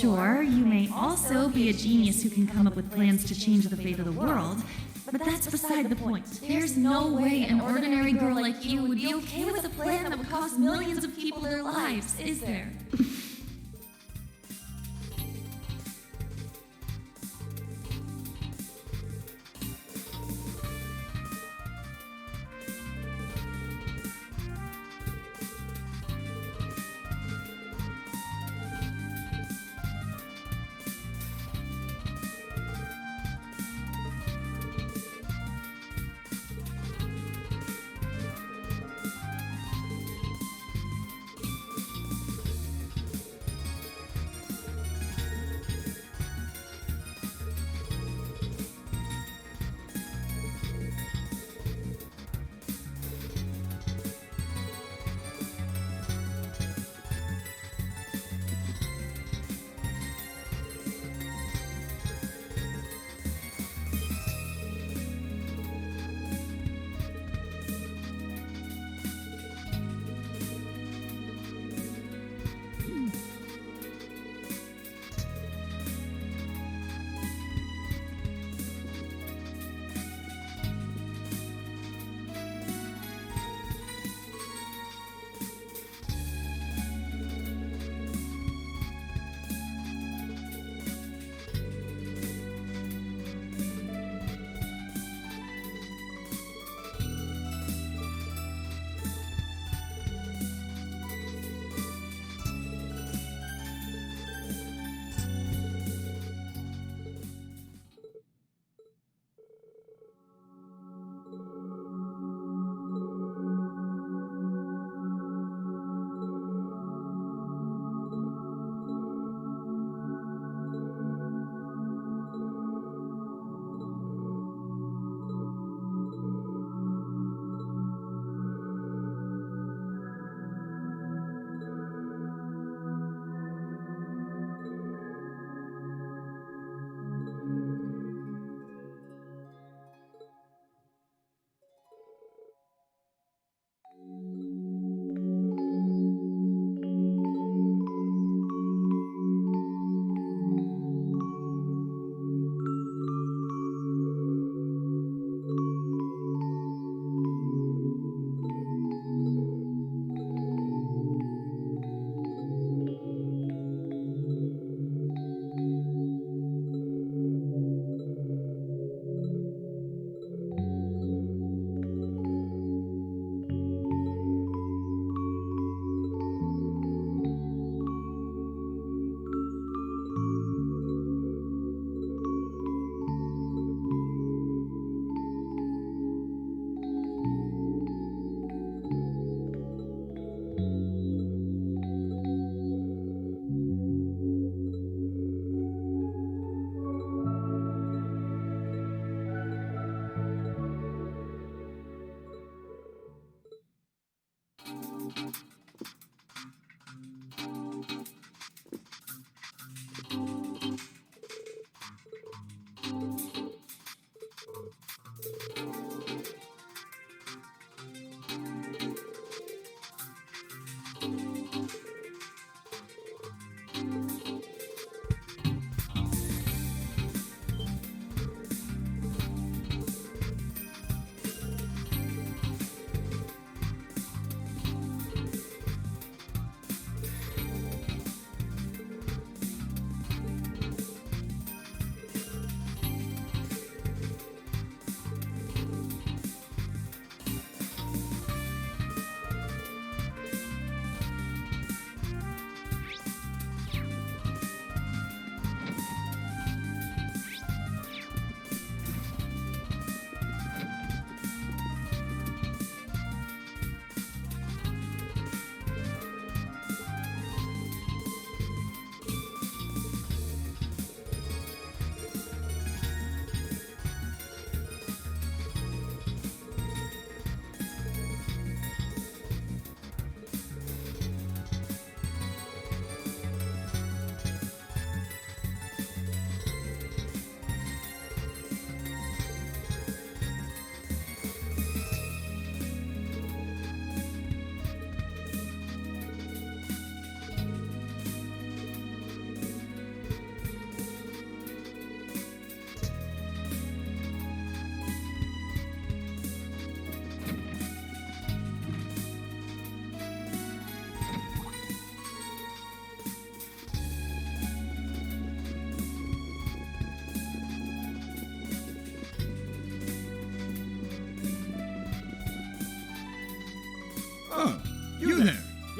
Sure, you may also be a genius who can come up with plans to change the fate of the world, but that's beside the point. There's no way an ordinary girl like you would be okay with a plan that would cost millions of people their lives, is there?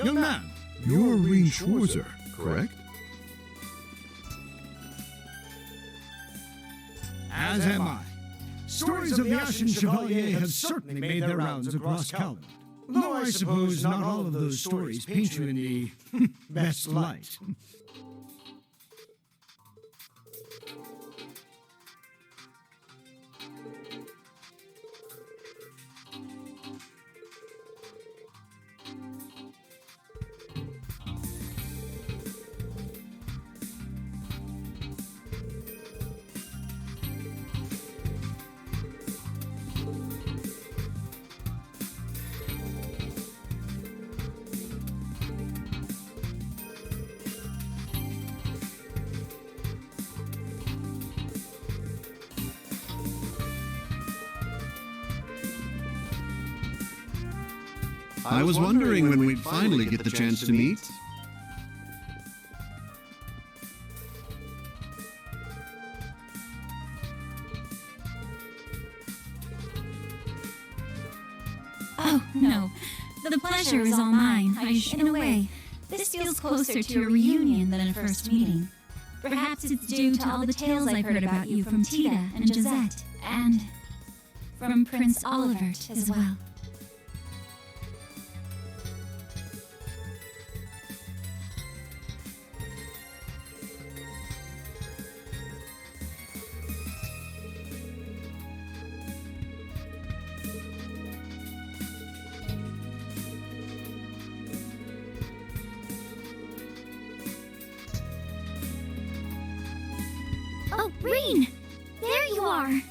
Young man, you're Reen Schwarzer, correct? As am I. Stories of the Ashen Chevalier have certainly made their rounds across Calvin. Though I suppose not all of those stories paint you in the best light. I was wondering when we'd finally get the chance to meet. Oh, no. The pleasure is all mine. In a way, this feels closer to a reunion than a first meeting. Perhaps it's due to all the tales I've heard about you from Tita and Josette, and from Prince Olivert as well. Oh, Reen! There you are!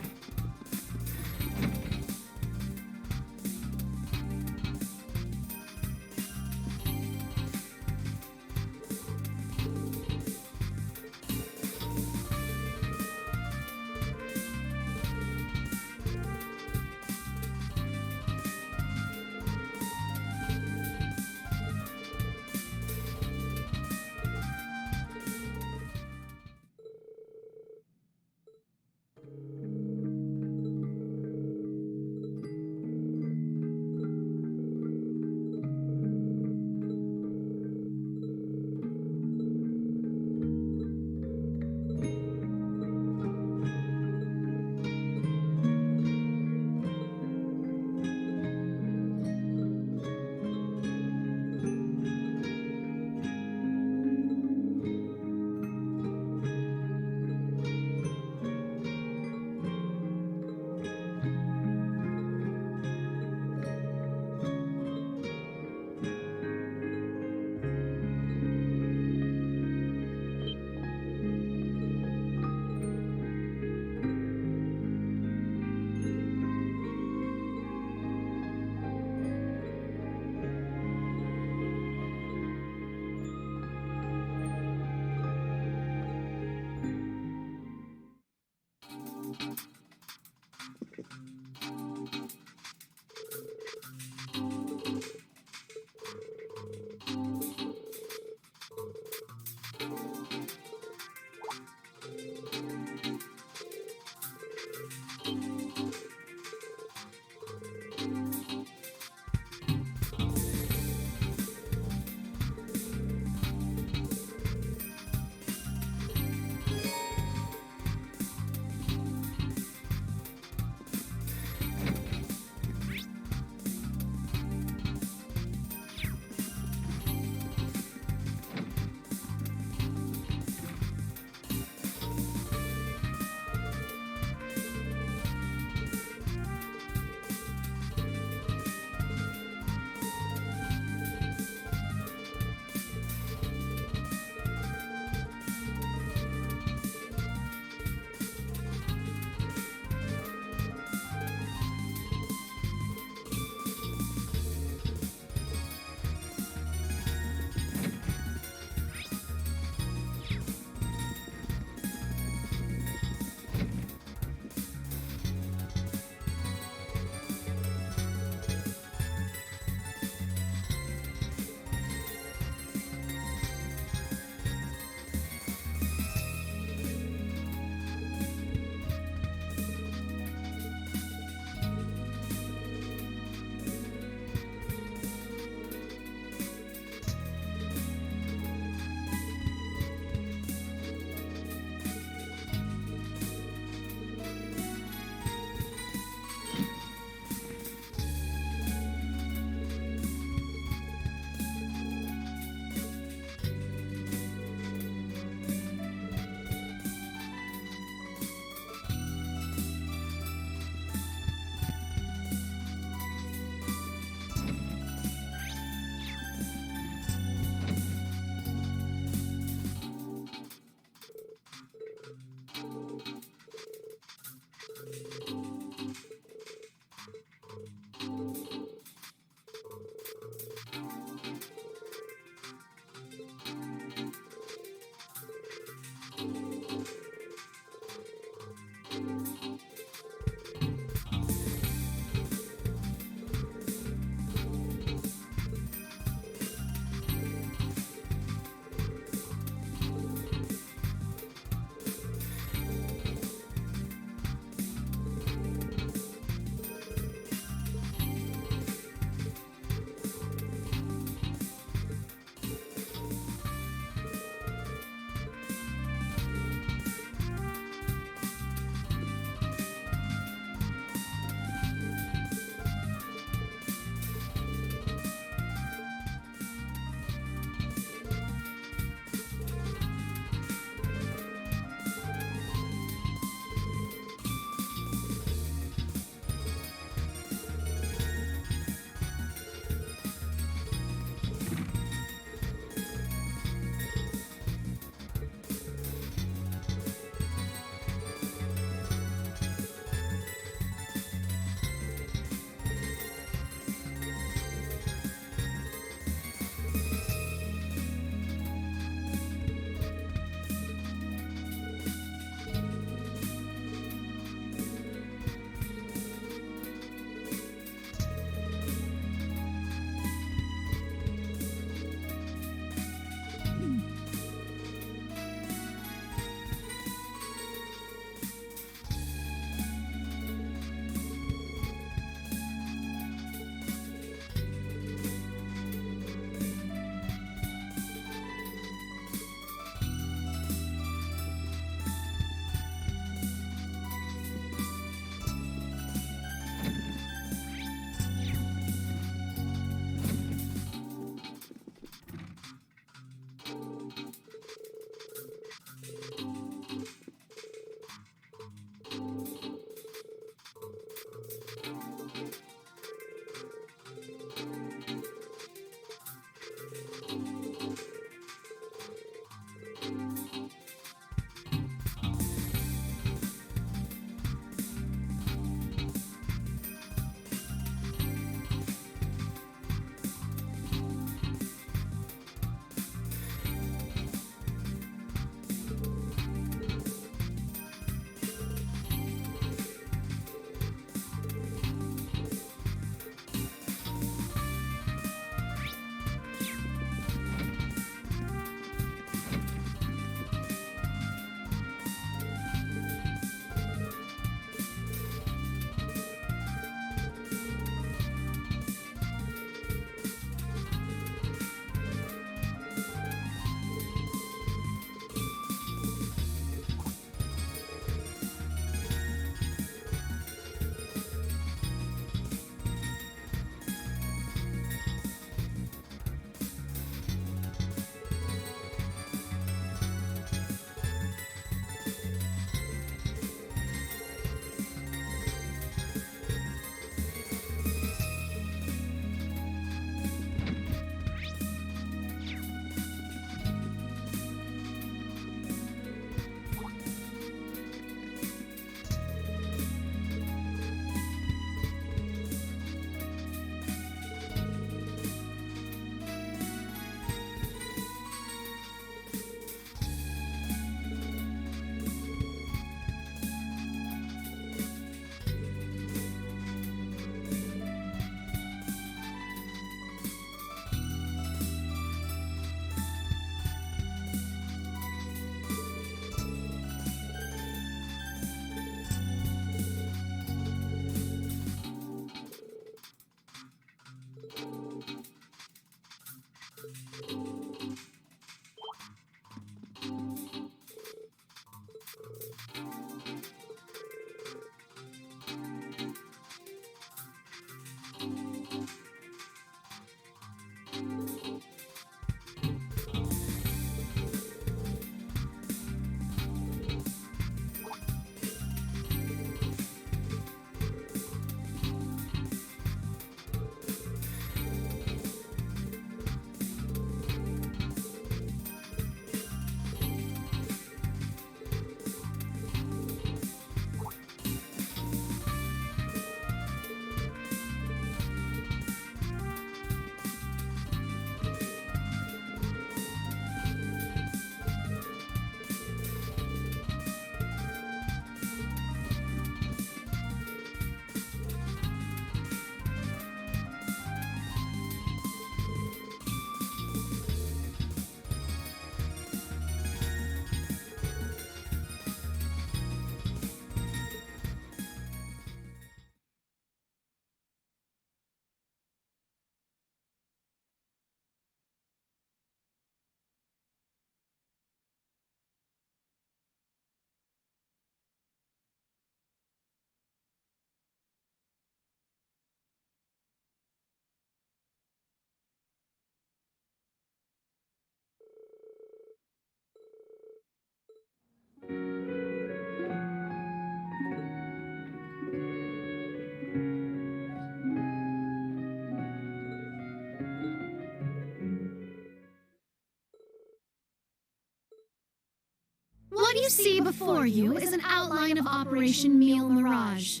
see before you is an outline of Operation Meal Mirage,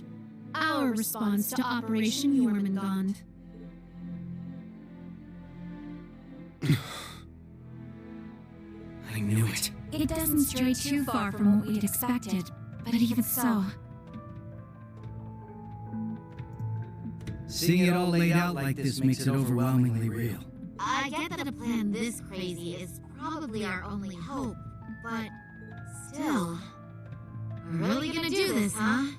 our response to Operation Jormungand. I knew it. It doesn't stray too far from what we'd expected, but even so... Seeing it all laid out like this makes it overwhelmingly real. I get that a plan this crazy is probably our only hope, but still... We're really gonna do this, huh?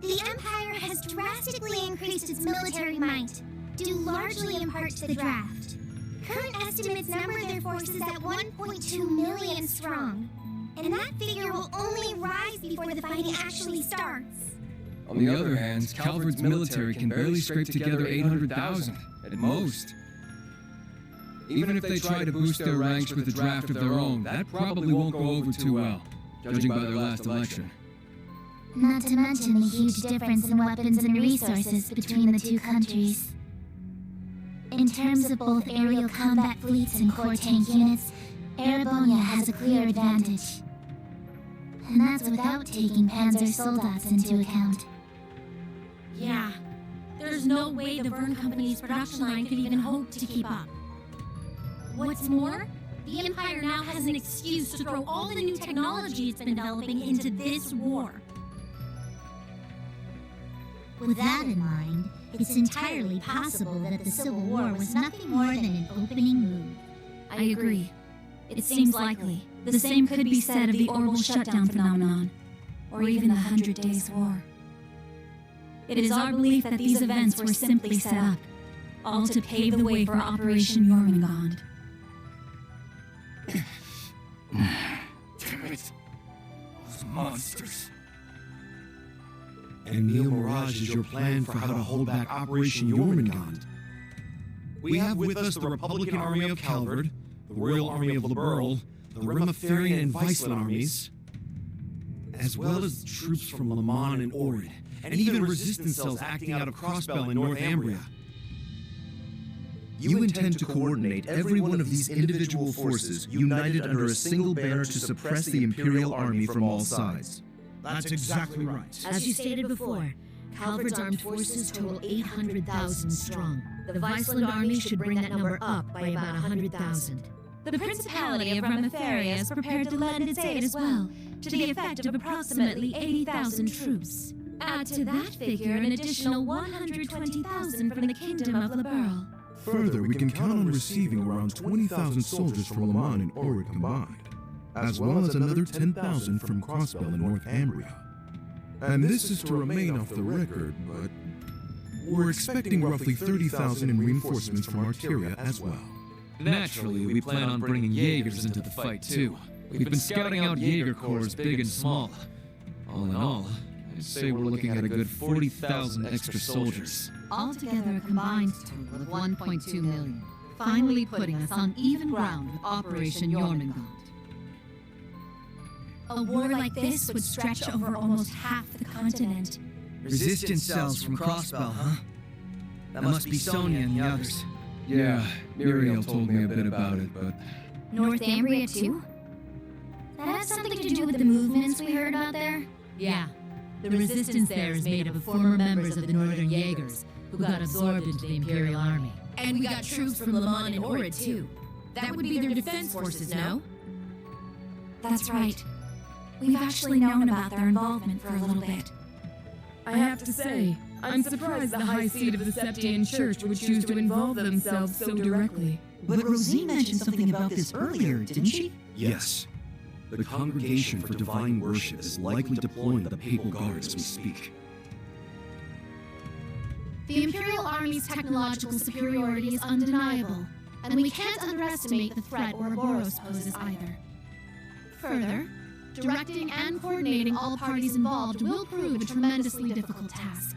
The Empire has drastically increased its military might, due largely in part to the draft. Current estimates number their forces at 1.2 million strong, and that figure will only rise before the fighting actually starts. On the other hand, Calvard's military can barely scrape together 800,000, at most. Even if they try to boost their ranks with a draft of their own, that probably won't go over too well, judging by their last election. Not to mention the huge difference in weapons and resources between the two countries. In terms of both aerial combat fleets and core tank units, Erebonia has a clear advantage. And that's without taking Panzer Soldats into account. Yeah, there's no way the Verne Company's production line could even hope to keep up. What's more, the Empire now has an excuse to throw all the new technology it's been developing into this war. With that in mind, it's entirely possible that the Civil War was nothing more than an opening move. I agree. It seems likely. The same could be said of the orbital shutdown phenomenon, or even the 100 Days War. It is our belief that these events were simply set up, all to pave the way for Operation Jormungand. Damn it. Those monsters. And Meal Mirage is your plan for how to hold back Operation Jormungand. We have with us the Republican Army of Calvard, the Royal Army of Liberl, the Remiferian and Viceland armies, as well as troops from Le Mans and Orid, and even resistance cells acting out of Crossbell in Northumbria. You intend to coordinate every one of these individual forces united under a single banner to suppress the Imperial Army from all sides. That's exactly right. As you stated before, Calvard's armed forces total 800,000 strong. The Viceland army should bring that number up by about 100,000. The Principality of Remiferia is prepared to lend its aid as well, to the effect of approximately 80,000 troops. Add to that figure an additional 120,000 from the Kingdom of Liberl. Further, we can count on receiving around 20,000 soldiers from Le Mans and Orid combined, as well as another 10,000 from Crossbell and Northumbria. And this is to remain off the record, but we're expecting roughly 30,000 in reinforcements from Arteria as well. Naturally, we plan on bringing Jaegers into the fight too. We've been scouting out Jaeger corps big and small. All in all, I'd say we're looking at a good 40,000 extra soldiers. Altogether a combined total of 1.2 million, finally putting us on even ground with Operation Jormungand. A war like this would stretch over almost half the continent. Resistance cells from Crossbell, huh? That must be Sonia and the others. Yeah, Muriel told me a bit about it, but... Northumbria too? That has something to do with the movements we heard about there? Yeah. The resistance there is made up of former members of the Northern Jaegers, who got absorbed into the Imperial Army. And we got troops from Le Mans and Orid, too. That would be their defense forces, no? That's right. We've actually known about their involvement for a little bit. I have to say, I'm surprised the High Seat of the Septian Church would choose to involve themselves so directly. But Rosine mentioned something about this earlier, didn't she? Yes. The Congregation for Divine Worship is likely deploying the Papal Guard as we speak. The Imperial Army's technological superiority is undeniable, and we can't underestimate the threat Ouroboros poses either. Further, directing and coordinating all parties involved will prove a tremendously difficult task.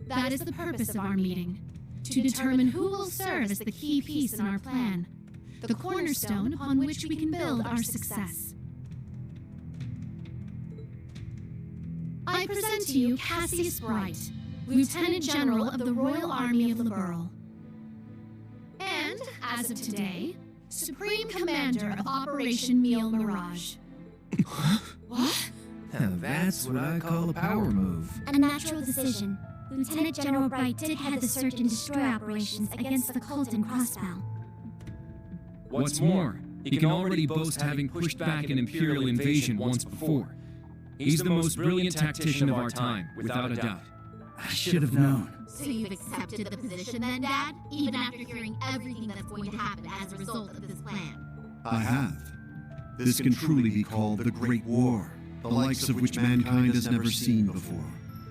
That is the purpose of our meeting, to determine who will serve as the key piece in our plan, the cornerstone upon which we can build our success. I present to you Cassius Bright, Lieutenant General of the Royal Army of Liberl. And, as of today, Supreme Commander of Operation Meal Mirage. What? Now that's what I call a power move. A natural decision. Lieutenant General Bright did head the search and destroy operations against the cult in Crossbell. What's more, he can already boast having pushed back an Imperial invasion once before. He's the most brilliant tactician of our time, without a doubt. I should have known. So you've accepted the position then, Dad? Even after hearing everything that's going to happen as a result of this plan? I have. This can truly be called the Great War, the likes of which mankind has never seen before.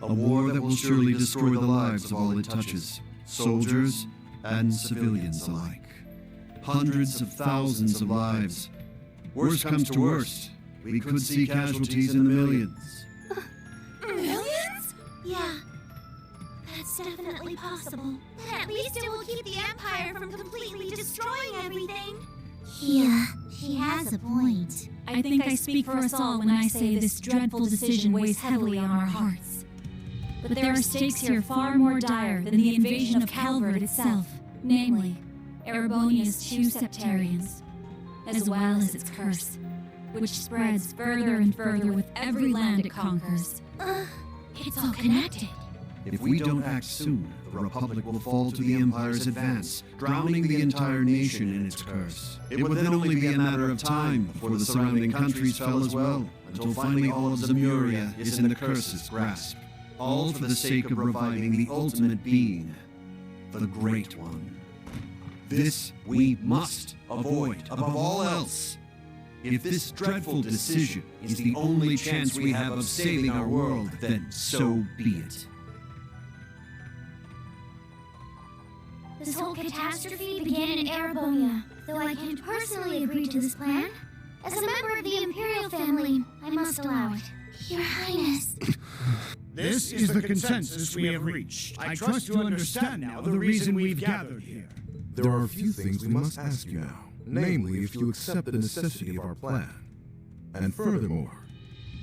A war that will surely destroy the lives of all it touches, soldiers and civilians alike. Hundreds of thousands of lives. Worst comes to worst, we could see casualties in the millions. Millions? Yeah. That's definitely possible. But at least it will keep the Empire from completely destroying everything. Yeah, she has a point. I think I speak for us all when I say this dreadful decision weighs heavily on our hearts. But there are stakes here far more dire than the invasion of Calvert itself, namely, Erebonia's 2 septarians, as well as its curse, which spreads further and further with every land it conquers. It's all connected. If we don't act soon, the Republic will fall to the Empire's advance, drowning the entire nation in its curse. It would then only be a matter of time before the surrounding countries fell as well, until finally all of Zemuria is in the curse's grasp. All for the sake of reviving the ultimate being, the Great One. This we must avoid above all else. If this dreadful decision is the only chance we have of saving our world, then so be it. This whole catastrophe began in Erebonia, though I can't personally agree to this plan. As a member of the Imperial family, I must allow it. Your Highness. This is the consensus we have reached. I trust you understand now the reason we've gathered here. There are a few things we must ask you now, namely if you accept the necessity of our plan. And furthermore,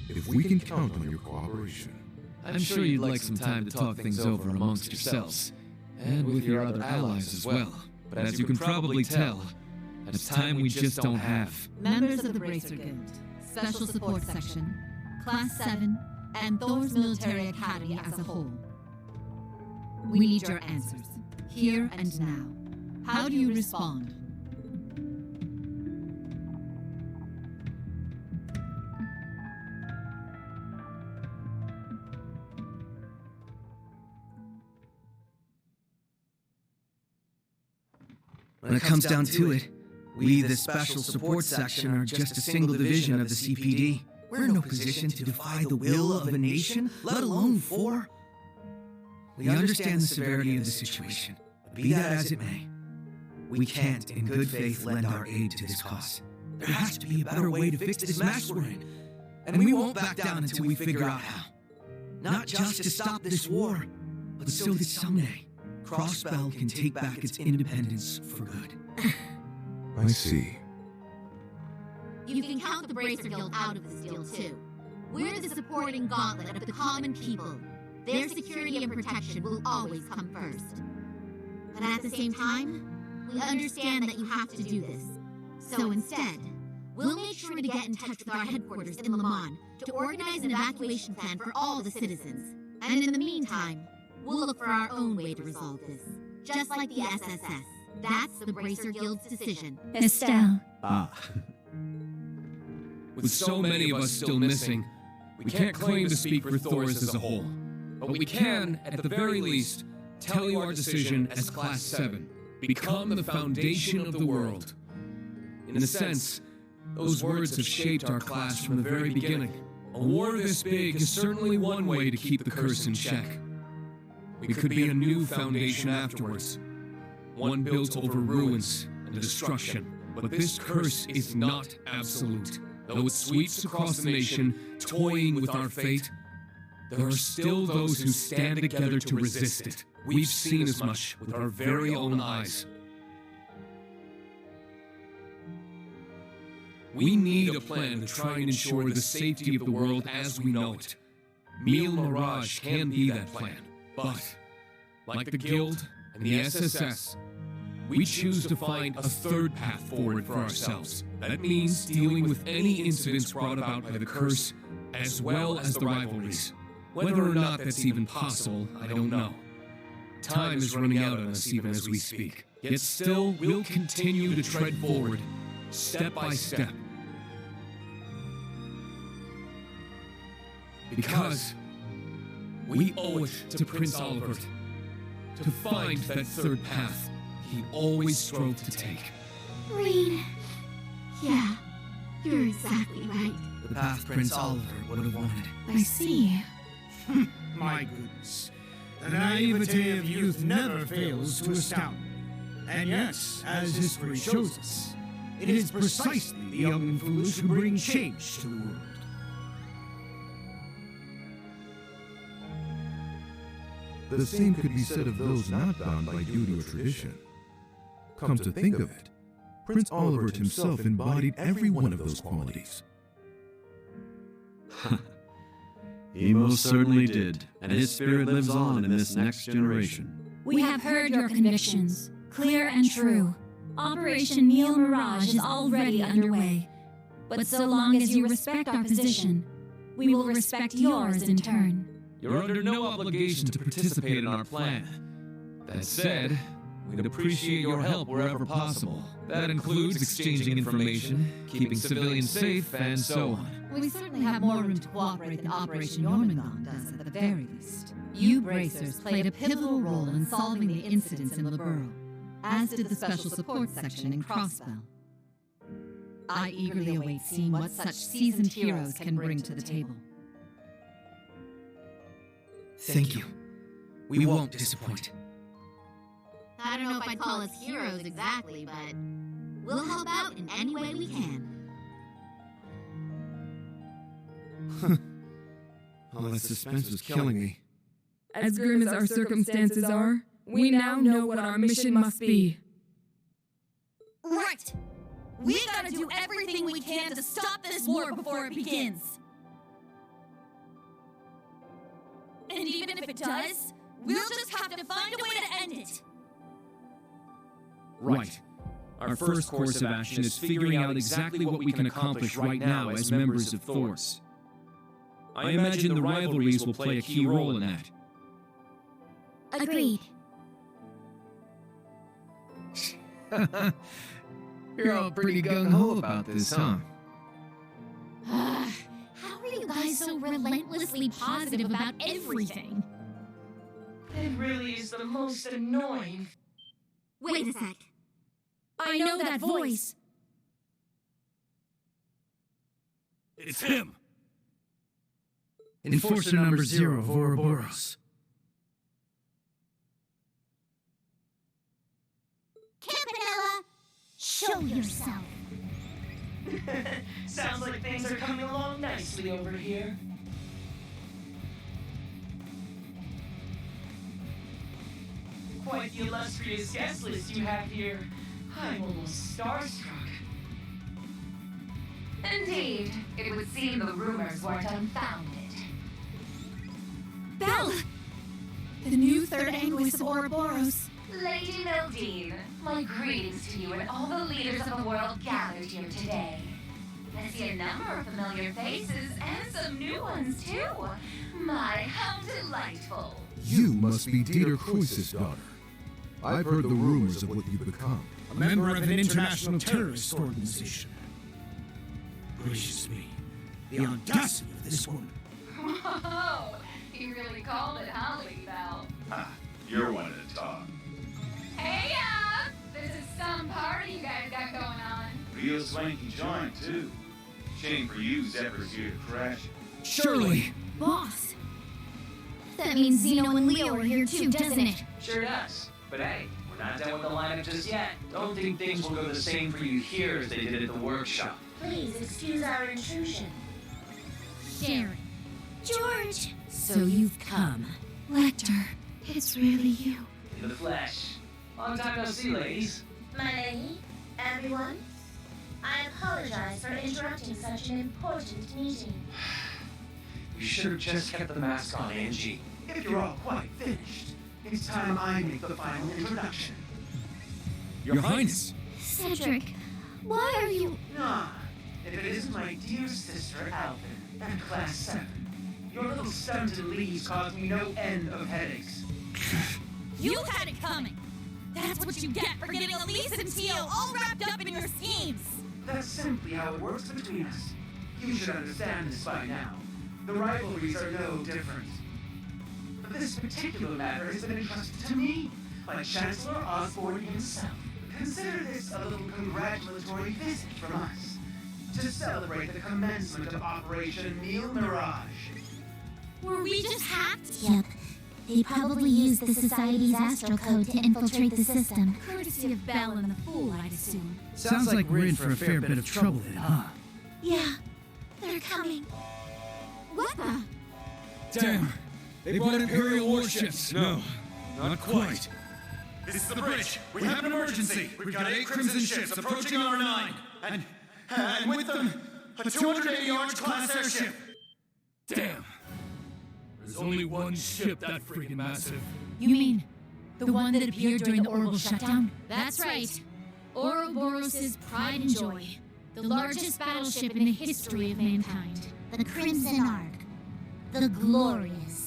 if we can count on your cooperation. I'm sure you'd like some time to talk things over amongst yourselves, and with your other allies as well. But as you can probably tell, it's time we just don't have. Members of the Bracer Guild, Special Support Section, Class 7, and Thor's Military Academy as a whole. We need your answers, here and now. How do you respond? When it comes down to it, we, the Special Support Section, are just a single division of the CPD. We're in no position to defy the will of a nation, let alone 4. We understand the severity of the situation, but be that as it may, we can't, in good faith, lend our aid to this cause. There has to be a better way to fix this mess we're in, and we won't back down until we figure out how. Not just to stop this war, but so that someday, Crossbell can take back its independence for good. I see. You can count the Bracer Guild out of this deal, too. We're the supporting gauntlet of the common people. Their security and protection will always come first. But at the same time, we understand that you have to do this. So instead, we'll make sure to get in touch with our headquarters in Le Mans to organize an evacuation plan for all the citizens. And in the meantime, we'll look for our own way to resolve this. Just like the SSS. That's the Bracer Guild's decision. Estelle. With so many of us still missing, we can't claim to speak for Thor's as a whole. But we can, at the very least, tell you our decision as Class 7. Become the foundation of the world. In a sense, those words have shaped our class from the very beginning. A war this big is certainly one way to keep the curse in check. We could be a new foundation afterwards. One built over ruins and destruction. But this curse is not absolute. Though it sweeps across the nation, toying with our fate, there are still those who stand together to resist it. We've seen as much with our very own eyes. We need a plan to try and ensure the safety of the world as we know it. Meal Mirage can be that plan, but, like the Guild and the SSS, We choose to find a third path forward for ourselves. That means dealing with any incidents brought about by the curse, as well as the rivalries. Whether or not that's even possible, I don't know. Time is running out on us even as we speak. Yet still, we'll continue to tread forward, step by step. Because we owe it to Prince Oliver to find that third path he always strove to take. Reed. Yeah, you're exactly right. The path Prince Oliver would have wanted. I see. My goodness. The naivete of youth never fails to astound me. And yes, as history shows us, it is precisely the young and foolish who bring change to the world. The same could be said of those not bound by duty or tradition. Come to think of it, Prince Oliver himself embodied every one of those qualities. He most certainly did, and his spirit lives on in this next generation. We have heard your convictions, clear and true. Operation Neil Mirage is already underway. But so long as you respect our position, we will respect yours in turn. You're under no obligation to participate in our plan. That said, we'd appreciate your help wherever possible. That includes exchanging information, keeping civilians safe, and so on. Well, we certainly have more room to cooperate than Operation Jormungand does at the very least. You bracers played a pivotal role in solving the incidents in Liberl, as did the Special Support Section in Crossbell. I eagerly await seeing what such seasoned heroes can bring to the table. Thank you. We won't disappoint. I don't know if I'd call us heroes exactly, but we'll help out in any way we can. All that suspense was killing me. As grim as our circumstances are, we now know what our mission must be. Right! We gotta do everything we can to stop this war before it begins! And even if it does, we'll just have to find a way to end it! Right. Our first course of action is figuring out exactly what we can accomplish right now as members of Thors. I imagine the rivalries will play a key role in that. Agreed. You're all pretty gung-ho about this, huh? How are you guys so relentlessly positive about everything? It really is the most annoying. Wait a sec. I know that voice! It's him! Enforcer number 0 of Ouroboros. Campanella, show yourself. Sounds like things are coming along nicely over here. Quite the illustrious guest list you have here. I'm almost starstruck. Indeed, it would seem the rumors weren't unfounded. Belle! The new third Anguis of Ouroboros. Lady Mildine, my greetings to you and all the leaders of the world gathered here today. I see a number of familiar faces and some new ones too. My, how delightful. You must be Dieter Croiss's daughter. I've heard the rumors of what you've become. A member of an international terrorist organization. Gracious me, the audacity of this woman. Whoa, you really called it, huh, Lady Belle? You're one to talk. Hey, this is some party you guys got going on. Real swanky joint, too. Shame for you, Zephyr's here to crash it. Surely! Boss! That means Zeno and Leo are here too, doesn't it? Sure does. But hey, we're not done with the lineup just yet. Don't think things will go the same for you here as they did at the workshop. Please excuse our intrusion. Sharon. George! So you've come. Lecter, it's really you. In the flesh. Long time no see, ladies. My lady, everyone, I apologize for interrupting such an important meeting. You should have just kept the mask on, Angie. If you're all quite finished, it's time I make the final introduction. Your Highness! Cedric, why are you... Ah, if it isn't my dear sister Alvin, at Class 7. Your little stunted leaves cause me no end of headaches. You had it coming! That's what you get for getting Elise and Tio all wrapped up in your schemes! That's simply how it works between us. You should understand this by now. The rivalries are no different. But this particular matter has been entrusted to me by Chancellor Osborne himself. Consider this a little congratulatory visit from us to celebrate the commencement of Operation Neil Mirage. Were we just hacked? Yep. They probably used the Society's astral code to infiltrate the system. Courtesy of Belle and the Fool, I'd assume. Sounds like we're in for a fair bit of trouble then, huh? Yeah, they're coming. What the? Damn! They brought Imperial warships! No, not quite. This is the bridge. We have an emergency. We've got 8 Crimson ships approaching our 9. And with them, a 280 Arch-class airship. Damn! There's only one ship that freaking massive. You mean the one that appeared during the orbital shutdown? That's right. Ouroboros' pride and joy. The largest battleship in the history of mankind. The Crimson Ark. The Glorious.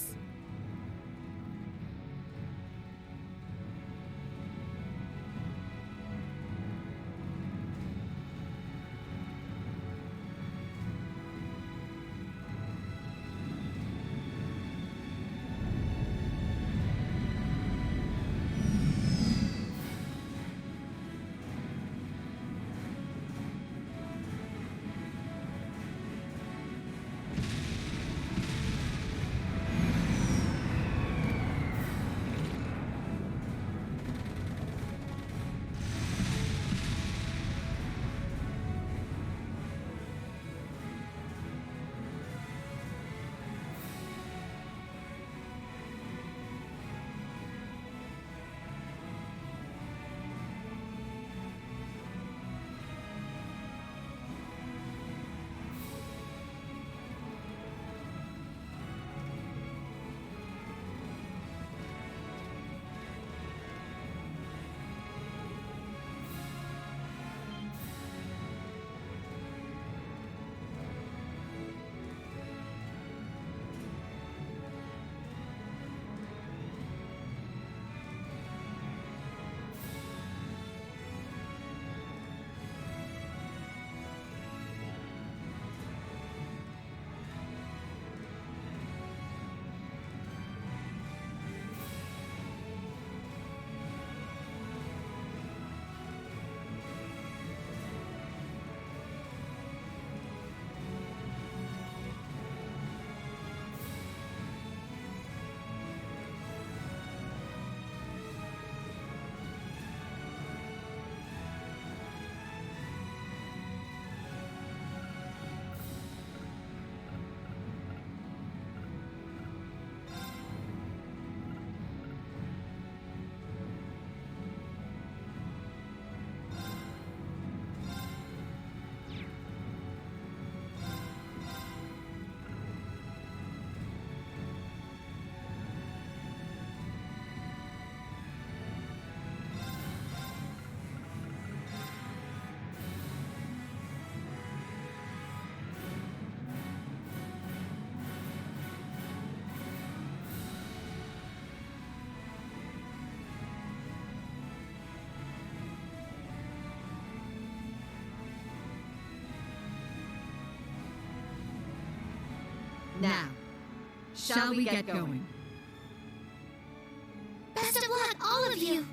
Now, shall we get going? Best of luck, all of you!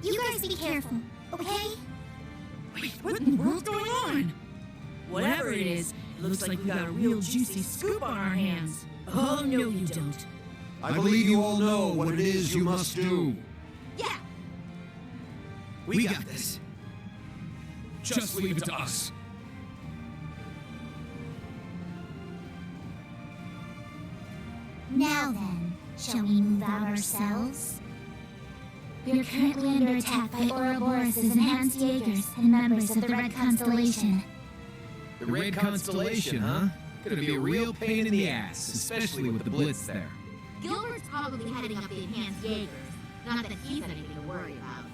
You guys be careful, okay? Wait, what in the world's going on? Whatever it is, it looks like we got a real juicy scoop on our hands. Oh, no you don't. I believe you all know what it is you must do. Yeah! We got this. Just leave it to us. Now then, shall we move out ourselves? We are currently under attack by Ouroboros' enhanced Jaegers and members of the Red Constellation. The Red Constellation, huh? Gonna be a real pain in the ass, especially with the Blitz there. Gilbert's probably heading up the enhanced Jaegers. Not that he's anything to worry about.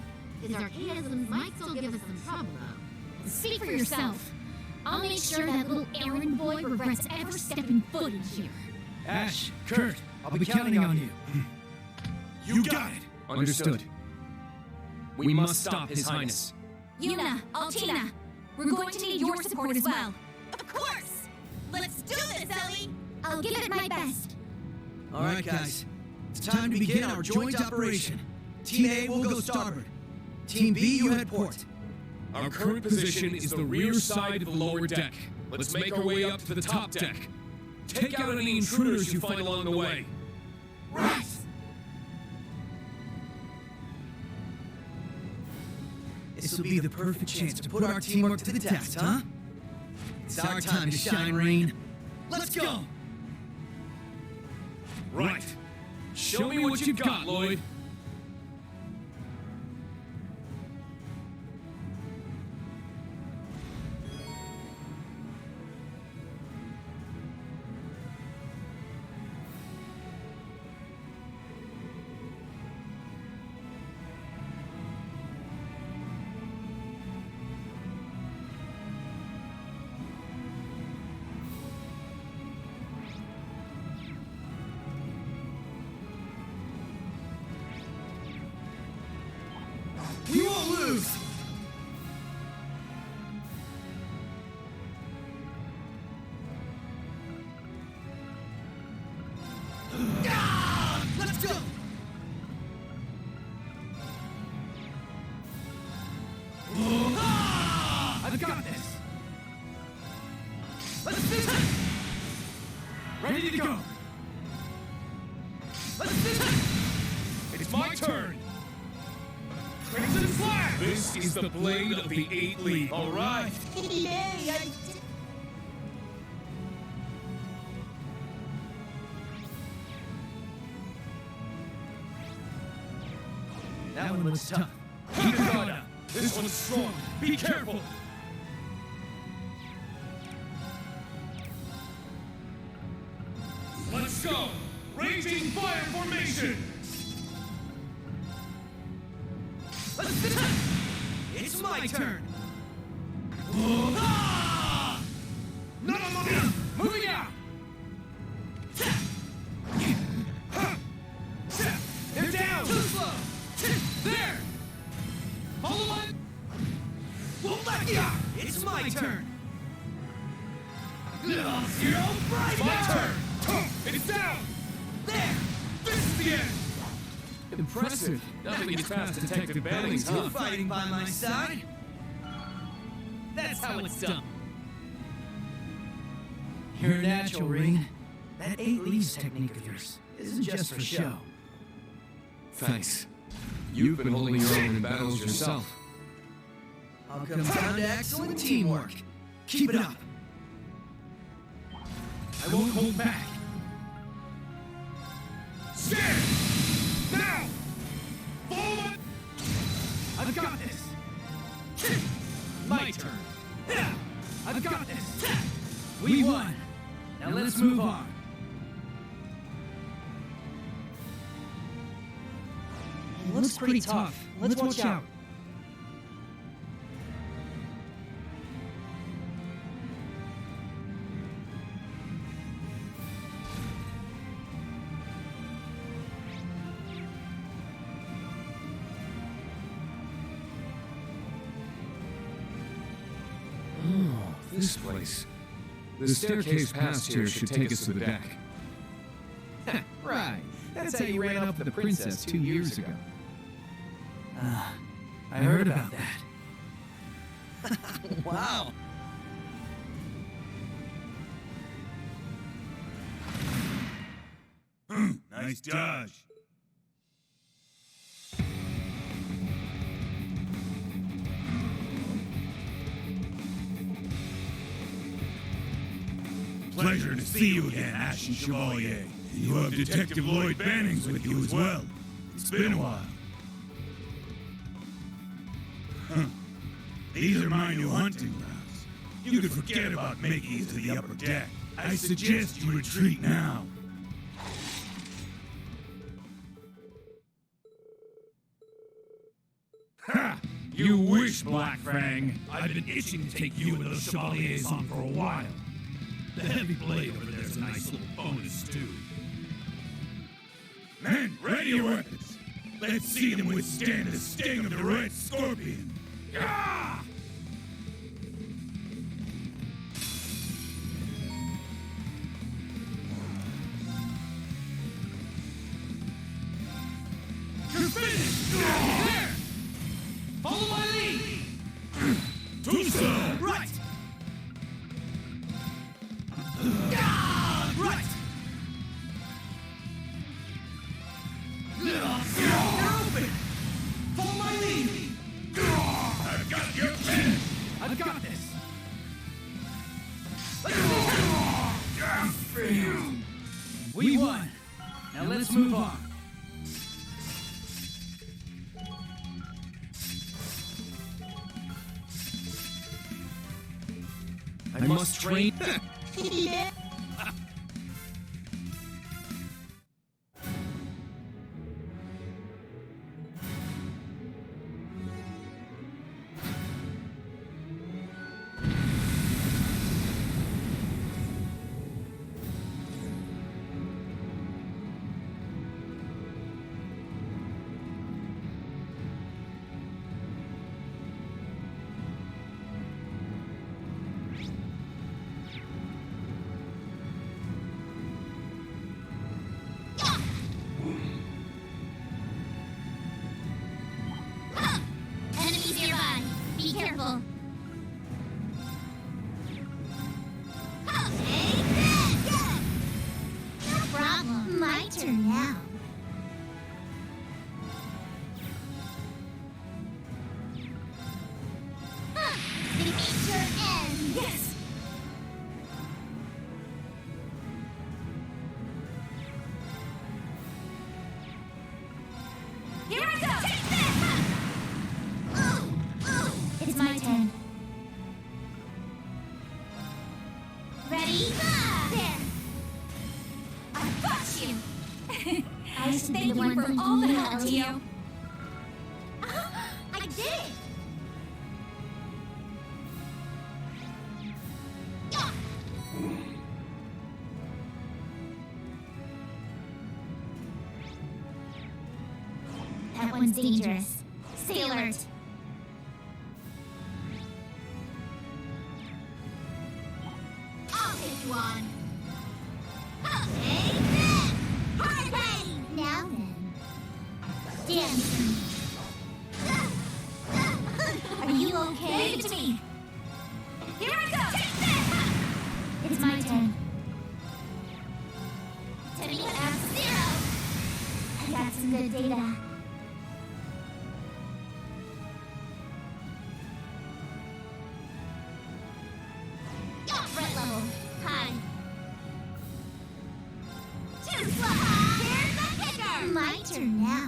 His archaisms might still give us some trouble, though. Speak for yourself. I'll make sure that little errand boy regrets ever stepping foot in here. Ash, Kurt, I'll be counting on you. You got it! Understood. We must stop His Highness. Yuna, Altina, we're going to need your support as well. Of course! Let's do this, Ellie! I'll give it my best. All right, guys. It's time to begin our joint operation. Team A will go starboard. Team B, you head port. Our current position is the rear side of the lower deck. Let's make our way up to the top deck. Take out any intruders you find along the way. Right! This will be the perfect chance to put our teamwork to the test, huh? It's our time to shine, Rain. Let's go! Right. Show me what you've got, Lloyd. We won't lose! Let's go! I've got this! Let's finish it! Ready to go. Let's finish it! It's my turn. Crimson Flash! This is the blade of the 8 League. All right. Yay! That one looks tough. Keep your guard up. This one's strong. Be careful. Let's go. Raging fire formation. Let's finish it! It's my turn! None of them. Moving out! They're down! Too slow! There! Hold on! Won't let you! It's my turn! You're all right. My turn. It's down. There! This is the end. Impressive. Nothing gets past Detective Bellings, Two huh? fighting by my side. That's how it's done. You're a natural, Rain. That 8 leaves technique of yours isn't just for show. Thanks. You've been holding your own in battles yourself. All comes down to excellent teamwork. Keep it up. I won't hold back. Stand! Now! Forward! I've got this. My turn. I've got this. We won. Now let's move on. It looks pretty tough. Let's watch out. Oh, this place. The staircase past here should take us to the deck. Right. That's how you ran up with the princess 2 years ago. I heard about that. Wow. Nice dodge. Pleasure to see you again, Ashen Chevalier. You have Detective Lloyd Bannings with you as well. It's been a while. These are my new hunting grounds. You could forget about making it to the upper deck. I suggest you retreat now. Ha! You wish, Black Fang. I've been itching to take you and those Chevaliers on for a while. The heavy blade over there's a nice little bonus, too. Men, ready your weapons. Let's see them withstand the sting of the Red Scorpion. Gah! You're finished! There! Follow my lead! Tombstone! Right! Right! They're open! Follow my lead! I've got your pen! I've got this! For you! We won! Now let's move on. I must train. Yeah. Enemies nearby. Be careful. No problem. My turn now. Defeat your end. Yes. Here I go. Take this. It's my turn. Ready? There. I got you. I should thank you for all the help, Tio. I did it. That one's dangerous. Stay alert. I'll take you on. Take this! Hurricane! Now then. Dancing. Are you okay? Leave it to me. Here I go! Take this! It's my turn. Tell me what F0. I got some good data. Threat level. High. Too slow. Here's the kicker. My turn now.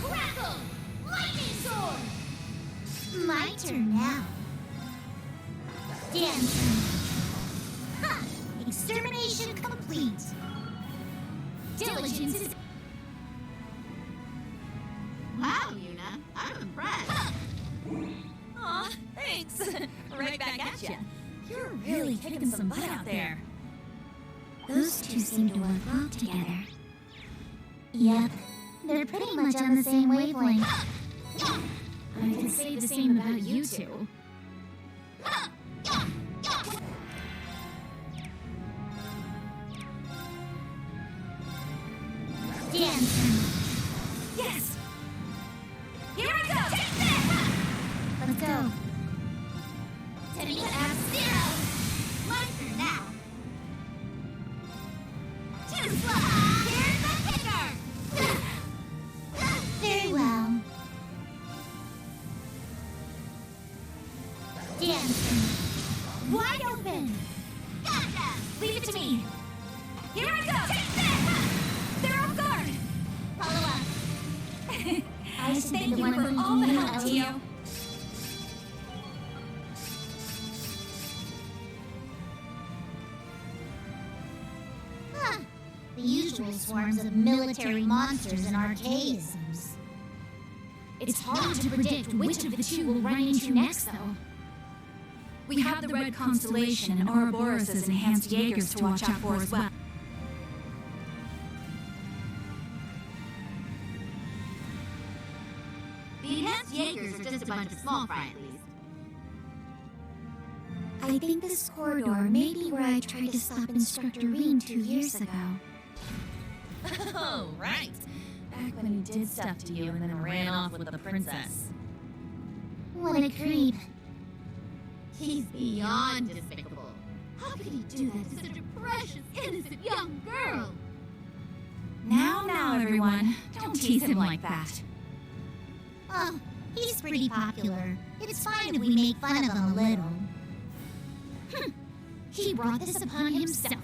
Crackle! Lightning sword! My turn now. Dancing. Ha! Extermination complete. Diligence is... Wow, Yuna, I'm impressed. Aw, thanks. Right back at ya. You're really kicking some butt out there. Those two seem to work well together. Yep, They're pretty much on the same wavelength. I could say the same about you two. Dancing. Yes! Here I go! Take this! Let's go. Timmy F-Zero! My turn now! Too slow! Here's the kicker! Very well. Dancing. Wide open! Gotcha! Leave it to me! Here I go! Take this! They're off guard! Follow up! I should be Thank the you one for leading all the you, help, Ellie. Tio. Huh. The usual swarms of military monsters and archaisms. It's hard to predict which of the two we'll run into next, though. We have the Red Constellation and Ouroboros' enhanced Jaegers to watch out for as well. The enhanced Jaegers are just a bunch of small fry, at least. I think this corridor may be where I tried to stop Instructor Reen 2 years ago. Oh, right. Back when he did stuff to you and then ran off with the princess. What a creep. He's beyond despicable. How could he do that to such a precious, innocent young girl? Now, everyone. Don't tease him like that. Oh, he's pretty popular. It's fine if we make fun of him a little. He brought this upon himself.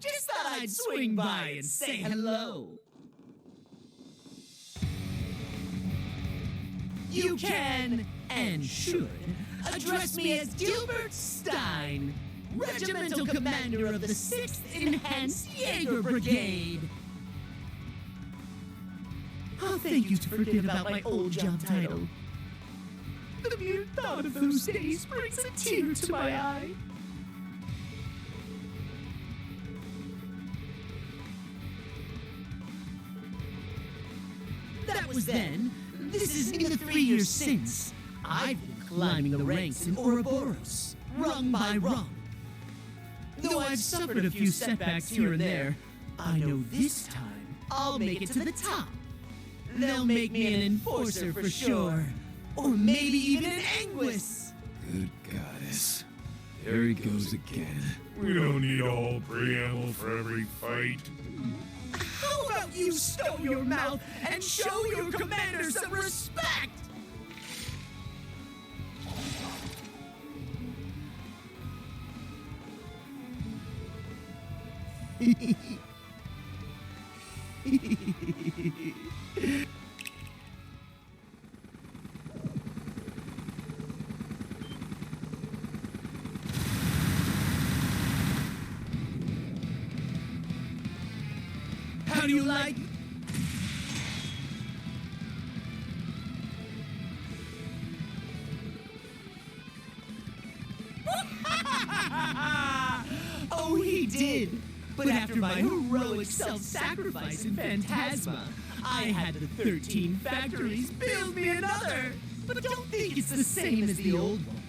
Just thought I'd swing by and say hello. You can, and should, address me as Gilbert Stein, Regimental Commander of the 6th Enhanced Jaeger Brigade. Oh, thank you to forget about my old job title. The mere thought of those days brings a tear to my eye. That was then. This is in the 3 years since. I've been climbing the ranks in Ouroboros, rung by rung. Though I've suffered a few setbacks here and there, I know this time I'll make it to the top. They'll make me an enforcer for sure, or maybe even an Anguis. Good goddess. There he goes again. We don't need a whole preamble for every fight. How about you stow your mouth and show your commander some respect? How do you like? Oh, he did. But after my heroic self-sacrifice in Phantasma, I had the 13 factories build me another. But don't think it's the same as the old one.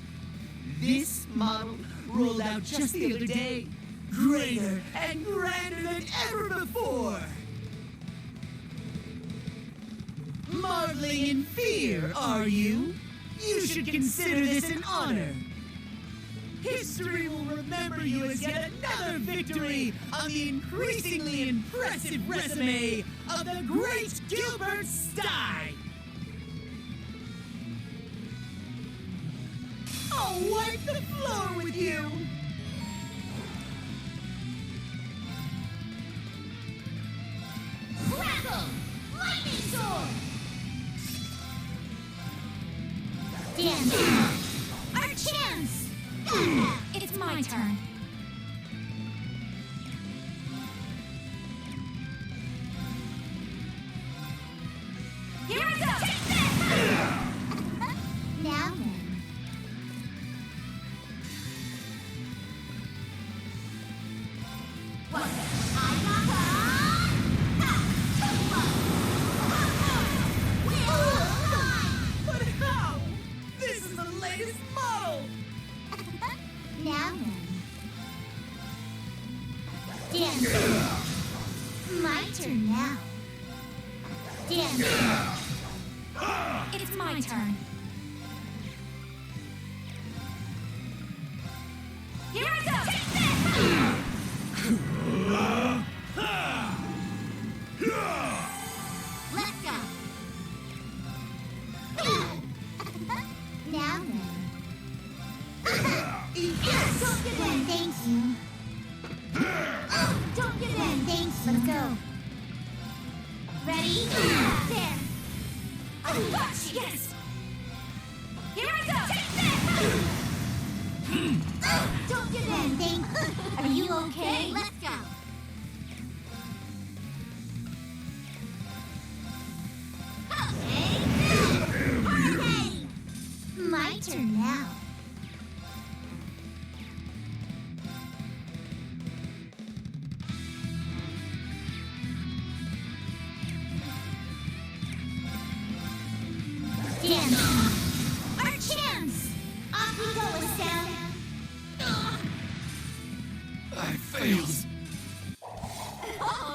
This model rolled out just the other day, greater and grander than ever before. Marveling in fear, are you? You should consider this an honor. History will remember you as yet another victory on the increasingly impressive resume of the great Gilbert Stein. I'll wipe the floor with you. Crackle! Lightning sword! Damn. Our chance! It's my turn. Damn. My turn now. Damn. It's my turn. Here I go! Take this! Let's go. Now then. Don't give in. Thank you. Don't give in. Thanks. Let's go. Ready? There. Oh, gosh, yes! Here I go! Take this! Don't give in. Thank you. Are you okay? Let's go. Okay. My turn now. Damn. Our chance. Off we go, Estelle. I failed.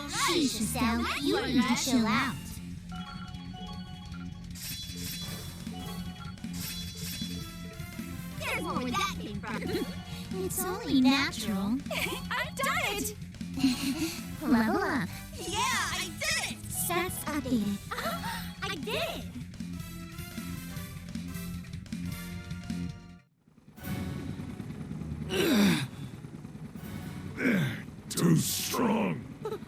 Sheesh, Estelle. You need to chill out. There's more where that came from. It's only natural. I've done it! Level up. Yeah, I did it! Stats updated. I did it! Too strong.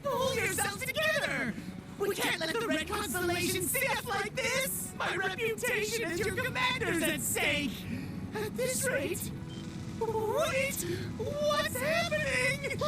Pull yourselves together! We can't let the Red Constellation see us like this! My reputation as your commander's at stake! At this rate... Wait! What's happening?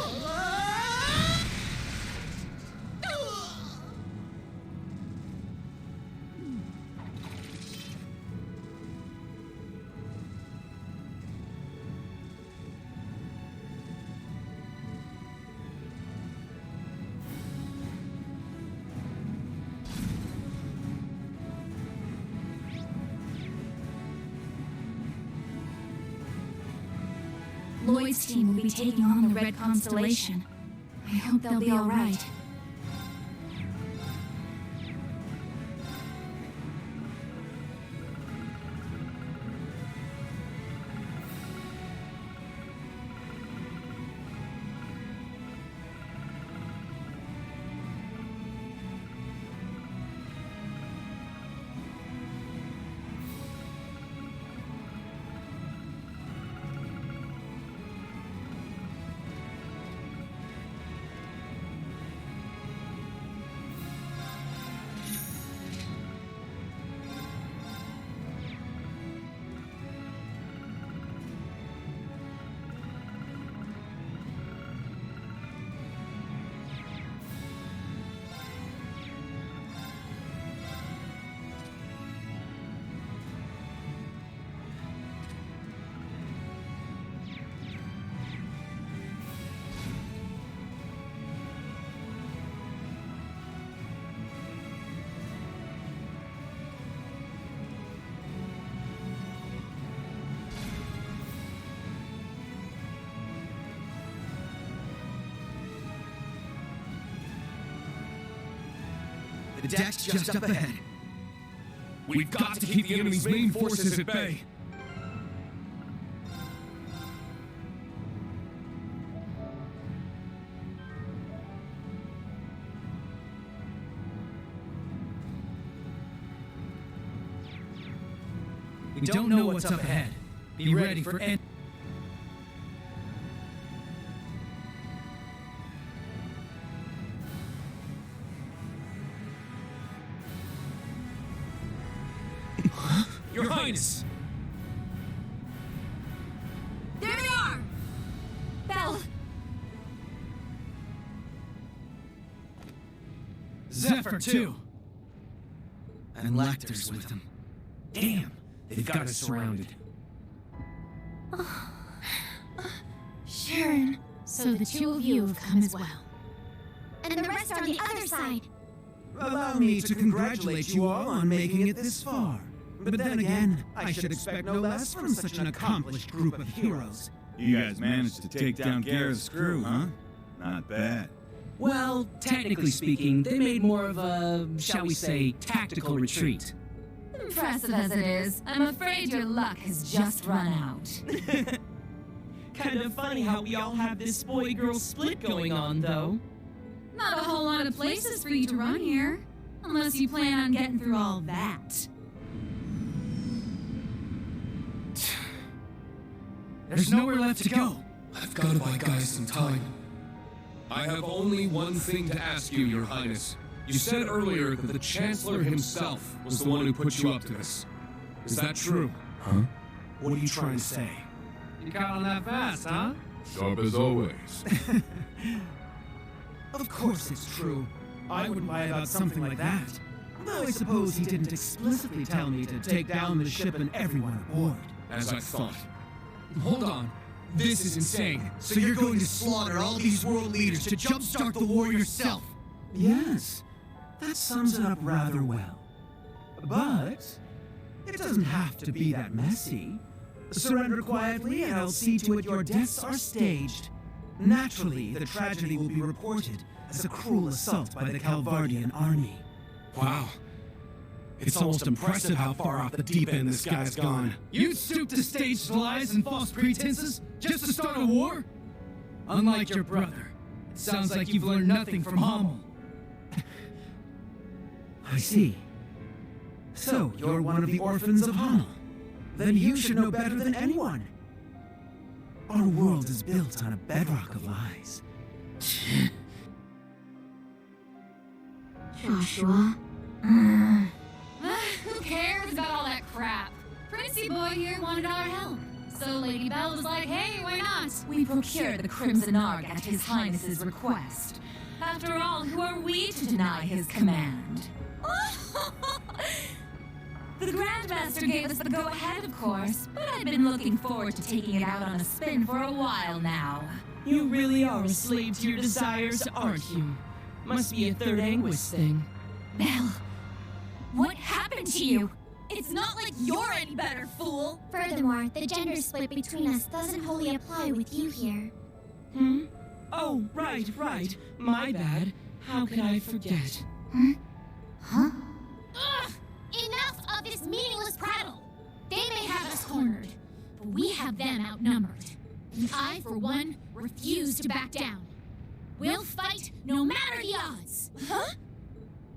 Lloyd's team will be taking on the Red Constellation. I hope they'll be all right. The deck's just up ahead. We've got to keep the enemy's main forces at bay. We don't know what's up ahead. Be ready for any... Your Highness! There they are! Belle! Zephyr, too! And Lecter's with them. Damn! They've got us surrounded. Sharon. So the two of you have come as well. And the rest are on the other side. Allow me to congratulate you all on making it this far. But then again, I should expect no less from such an accomplished group of heroes. You guys managed to take down Garrett's crew, huh? Not bad. Well, technically speaking, they made more of a, shall we say, tactical retreat. Impressive as it is, I'm afraid your luck has just run out. Kind of funny how we all have this boy-girl split going on, though. Not a whole lot of places for you to run here, unless you plan on getting through all that. There's nowhere left to go. I've got to buy guys some time. I have only one thing to ask you, Your Highness. You said earlier that the Chancellor himself was the one who put you up to this. Is that true? Huh? What are you trying to say? You caught on that fast, huh? Sharp as always. Of course it's true. I wouldn't lie about something like that. Though I suppose he didn't explicitly tell me to take down the ship and everyone aboard. As I thought. Hold on. This is insane. So you're going to slaughter all these world leaders to jumpstart the war yourself? Yes. That sums it up rather well. But it doesn't have to be that messy. Surrender quietly and I'll see to it your deaths are staged. Naturally, the tragedy will be reported as a cruel assault by the Calvardian army. Wow. It's almost impressive how far off the deep end this guy's gone. You stoop to staged lies and false pretenses just to start a war? Unlike your brother, it sounds like you've learned nothing from Hamel. I see. So, you're one of the orphans of Hamel. Then you should know better than anyone. Our world is built on a bedrock of lies. Joshua? Who cares about all that crap? Princey Boy here wanted our help. So Lady Belle was like, hey, why not? We procured the Crimson Arg at His Highness's request. After all, who are we to deny his command? The Grandmaster gave us the go-ahead, of course, but I've been looking forward to taking it out on a spin for a while now. You really are a slave to your desires, aren't you? Must be a third Anguis thing. Belle, what happened to you? It's not like you're any better, fool! Furthermore, the gender split between us doesn't wholly apply with you here. Oh, right. My bad. How could I forget? Huh? Ugh! Enough of this meaningless prattle! They may have us cornered, but we have them outnumbered. And I, for one, refuse to back down. We'll fight no matter the odds! Huh?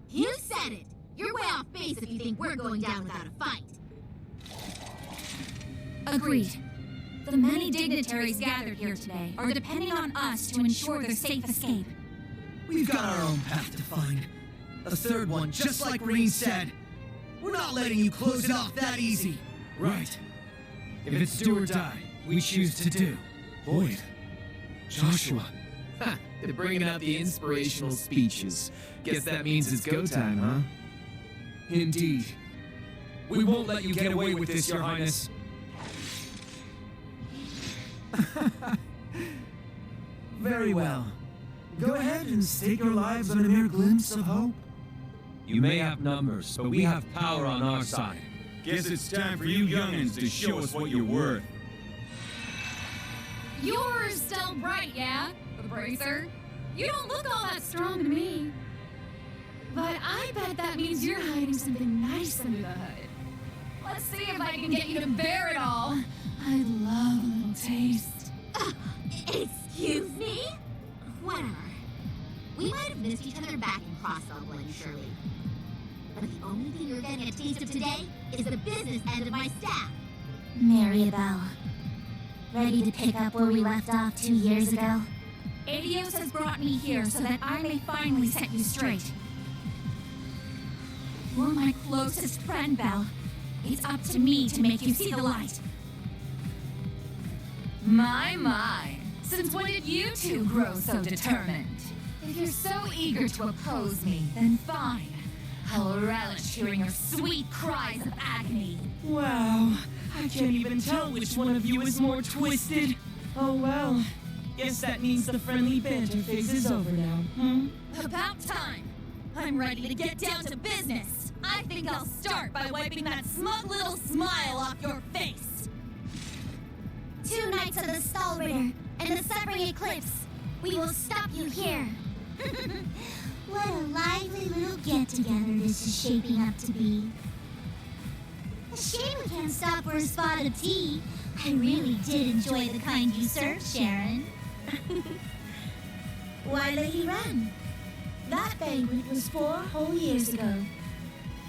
You said it! You're way off base if you think we're going down without a fight. Agreed. The many dignitaries gathered here today are depending on us to ensure their safe escape. We've got our own path to find. A third one, just like Reen said. We're not letting you close it off that easy. Right. If it's do or die, we choose to do. Lloyd. Joshua. Ha! They're bringing out the inspirational speeches. Guess that means it's go time, huh? Indeed. We won't let you get away with this, Your Highness. Very well. Go ahead and stake your lives on a mere glimpse of hope. You may have numbers, but we have power on our side. Guess it's time for you youngins to show us what you're worth. You're still bright, yeah? The bracer? You don't look all that strong to me. But I bet that means you're hiding something nice under the hood. Let's see if I can get you to bear it all. I'd love a little taste. Excuse me? Whatever. We might have missed each other back in Crossbell, surely. But the only thing you're getting a taste of today is the business end of my staff. Maribel. Ready to pick up where we left off 2 years ago? Adios has brought me here so that I may finally set you straight. You're my closest friend, Belle. It's up to me to make you see the light. My. Since when did you two grow so determined? If you're so eager to oppose me, then fine. I'll relish hearing your sweet cries of agony. Wow, I can't even tell which one of you is more twisted. Oh well, guess that means the friendly banter phase is over now, About time. I'm ready to get down to business. I think I'll start by wiping that smug little smile off your face. 2 Knights of the Stalritter and the Severing Eclipse. We will stop you here. What a lively little get-together this is shaping up to be. A shame we can't stop for a spot of tea. I really did enjoy the kind you served, Sharon. Why, Lady Wren? That banquet was 4 whole years ago.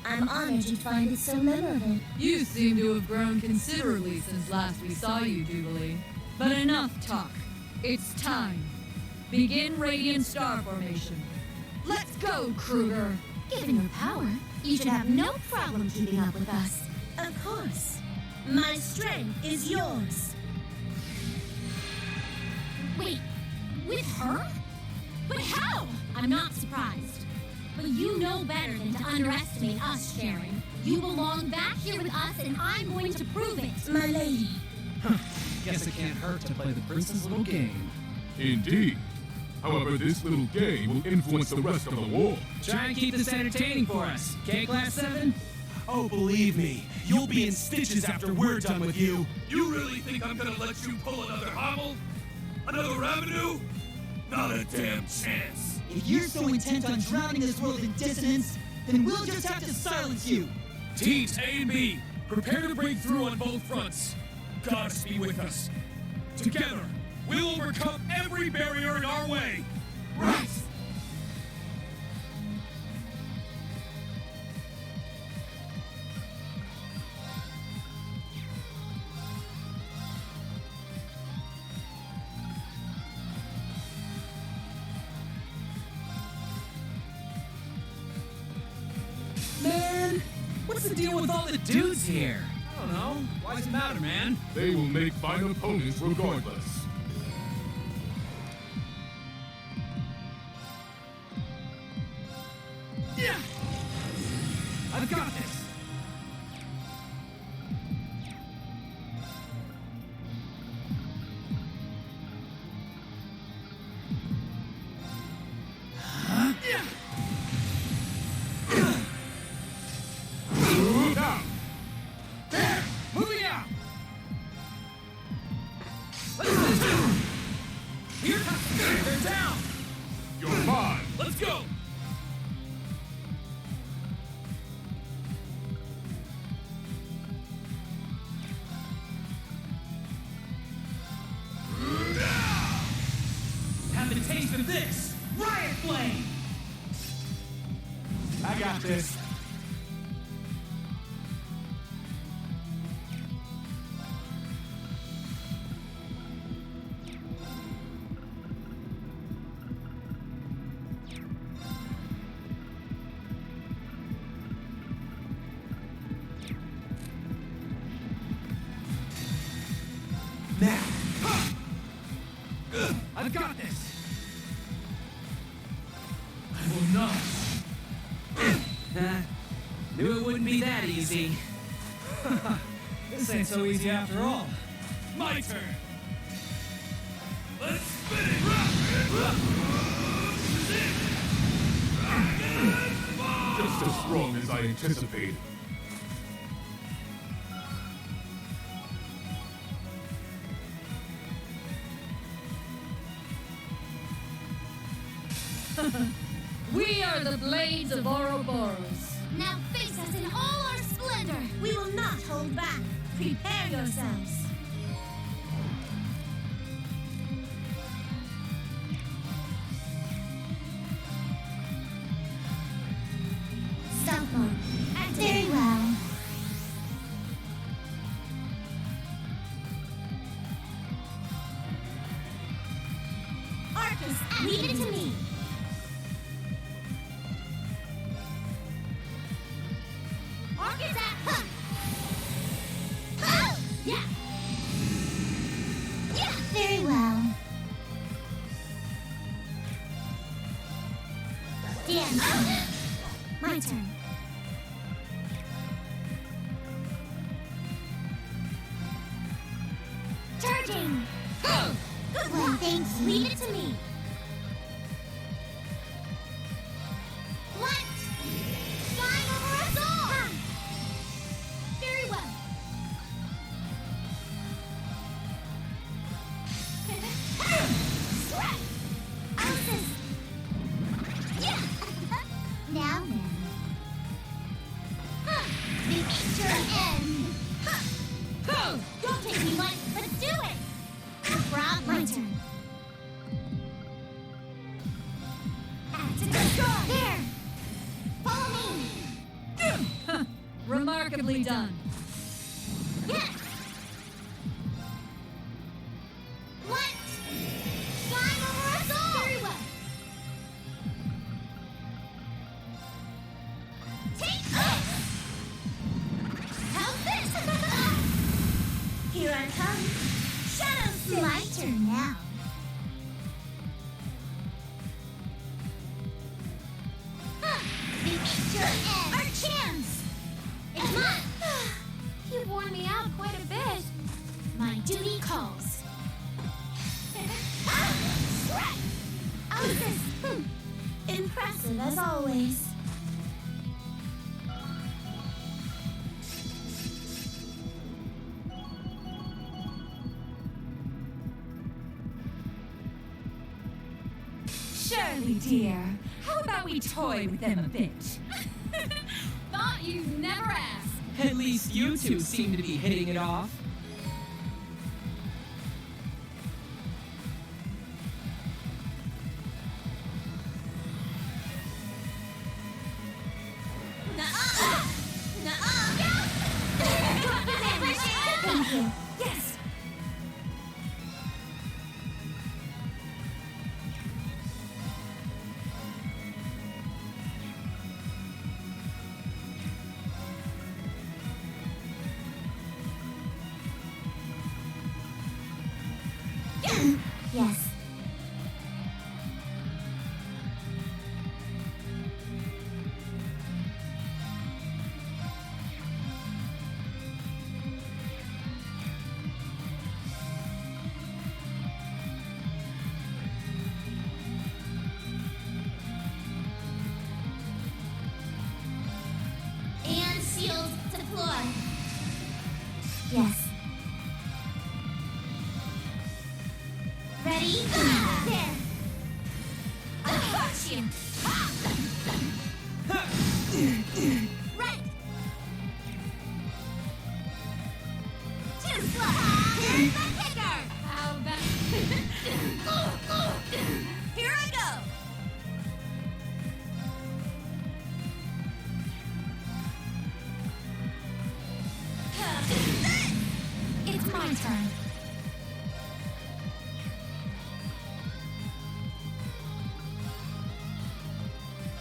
I'm honored you'd find it so memorable. You seem to have grown considerably since last we saw you, Jubilee. But enough talk. It's time. Begin Radiant Star Formation. Let's go, Kruger! Given your power, you should have no problem keeping up with us. Of course. My strength is yours. Wait, with her? But how? I'm not surprised. But you know better than to underestimate us, Sharon. You belong back here with us, and I'm going to prove it. My lady. Guess it can't hurt to play the prince's little game. Indeed. However, this little game will influence the rest of the war. Try and keep this entertaining for us. Okay, Class 7? Oh, believe me, you'll be in stitches after we're done with you. You really think I'm gonna let you pull another hobble? Another avenue? Not a damn chance. If you're so intent on drowning this world in dissonance, then we'll just have to silence you. Teams A and B, prepare to break through on both fronts. Gods be with us. Together, we'll overcome every barrier in our way. Right! Man, what's the deal with all the dudes here? I don't know. Why does it matter, man? They will make fine opponents regardless. Yeah! I've got this! Now! There! Moving out! What is this do? Here comes... They're down! You're mine! Let's go! Have a taste of this! Riot Flame! I got this. Now! I've got this! I will not. Knew it wouldn't be that easy. This ain't so easy after all. My turn. Let's spin it. Just as strong as I anticipated. We are the Blades of Ouroboros. Now face us in all our splendor. We will not hold back. Prepare yourselves. Stealth mode. Very well. Arcus, Leave it to me. Arcus at... Yeah. Yeah. Very well. Dan. My turn. Charging. Good one. Thanks. Leave it to me. What? Flying over us all. Very well. Strike. Remarkably done. Yes! What? Shine over us all! Very well. Take this! How's this? Here I come. Shadow Six. My turn now. Your end. Our chance! It's mine! You've worn me out quite a bit. My duty calls. Right! Ousis! Impressive as always. Shirley, dear, how about we toy with them a bit? Thought you'd never ask. At least you two seem to be hitting it off. Thank you. Yes. Yes. And shields deploy. Yes. Ready? There. I'll crush you. Right. Too slow. Here's the kicker. How about... Here I go. It's my turn.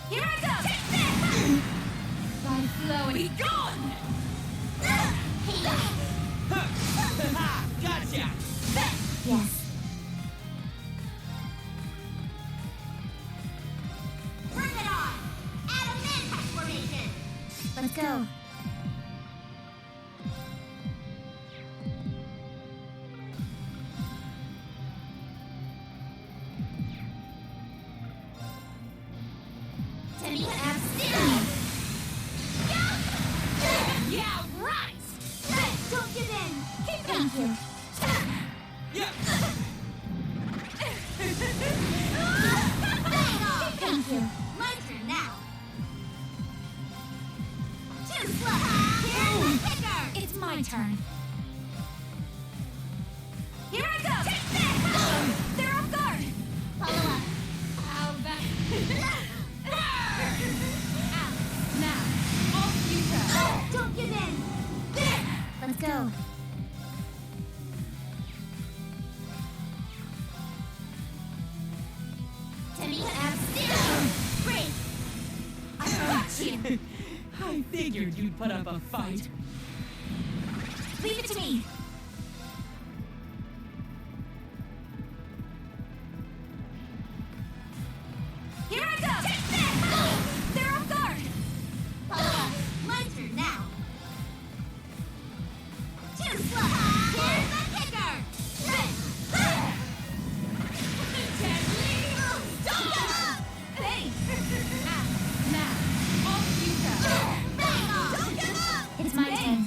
Here I go! Take this! By flowing... Be gone! Gotcha! Yes. Bring it on! Add a manpack formation! Let's go. Timmy, have steering! Yeah, right! Don't give in! Thank you. Yeah! Thank you. My turn now. Too slow. Here's the kicker. It's my turn. Here I go. Take this. They're off guard. Follow up. How about... Now, off you go. Don't give in. There. Let's go. Timmy, have steering. Great. I got you. I figured you'd put up a fight. Leave it to me. Here I go. Take this. They're off guard. Follow up. My turn now. Too slow. Here's the kicker. Thanks. Now, off you go. Don't give up. It's my turn.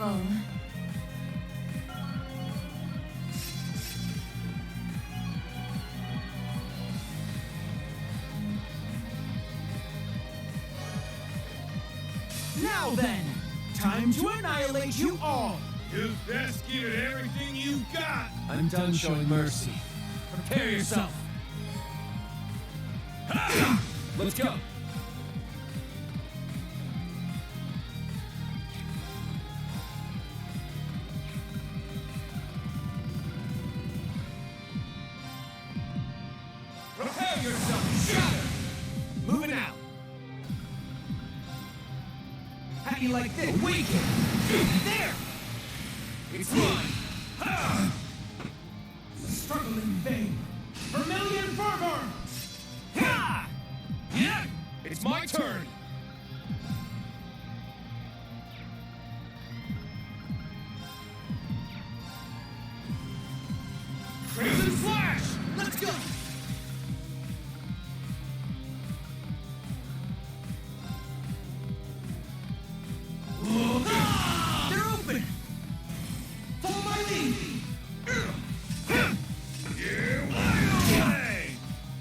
Wonderful. Now then, time to annihilate you all! You best give it everything you got! I'm done showing mercy. Prepare yourself! Ha! Let's go! Prepare yourself! Shatter! Moving out! How do you like this? Awaken! There! It's mine! Ha! Struggle in vain! Vermilion fervor! Ha! Yeah! It's my turn! Crimson Flash! Let's go! They're open! Follow my lead!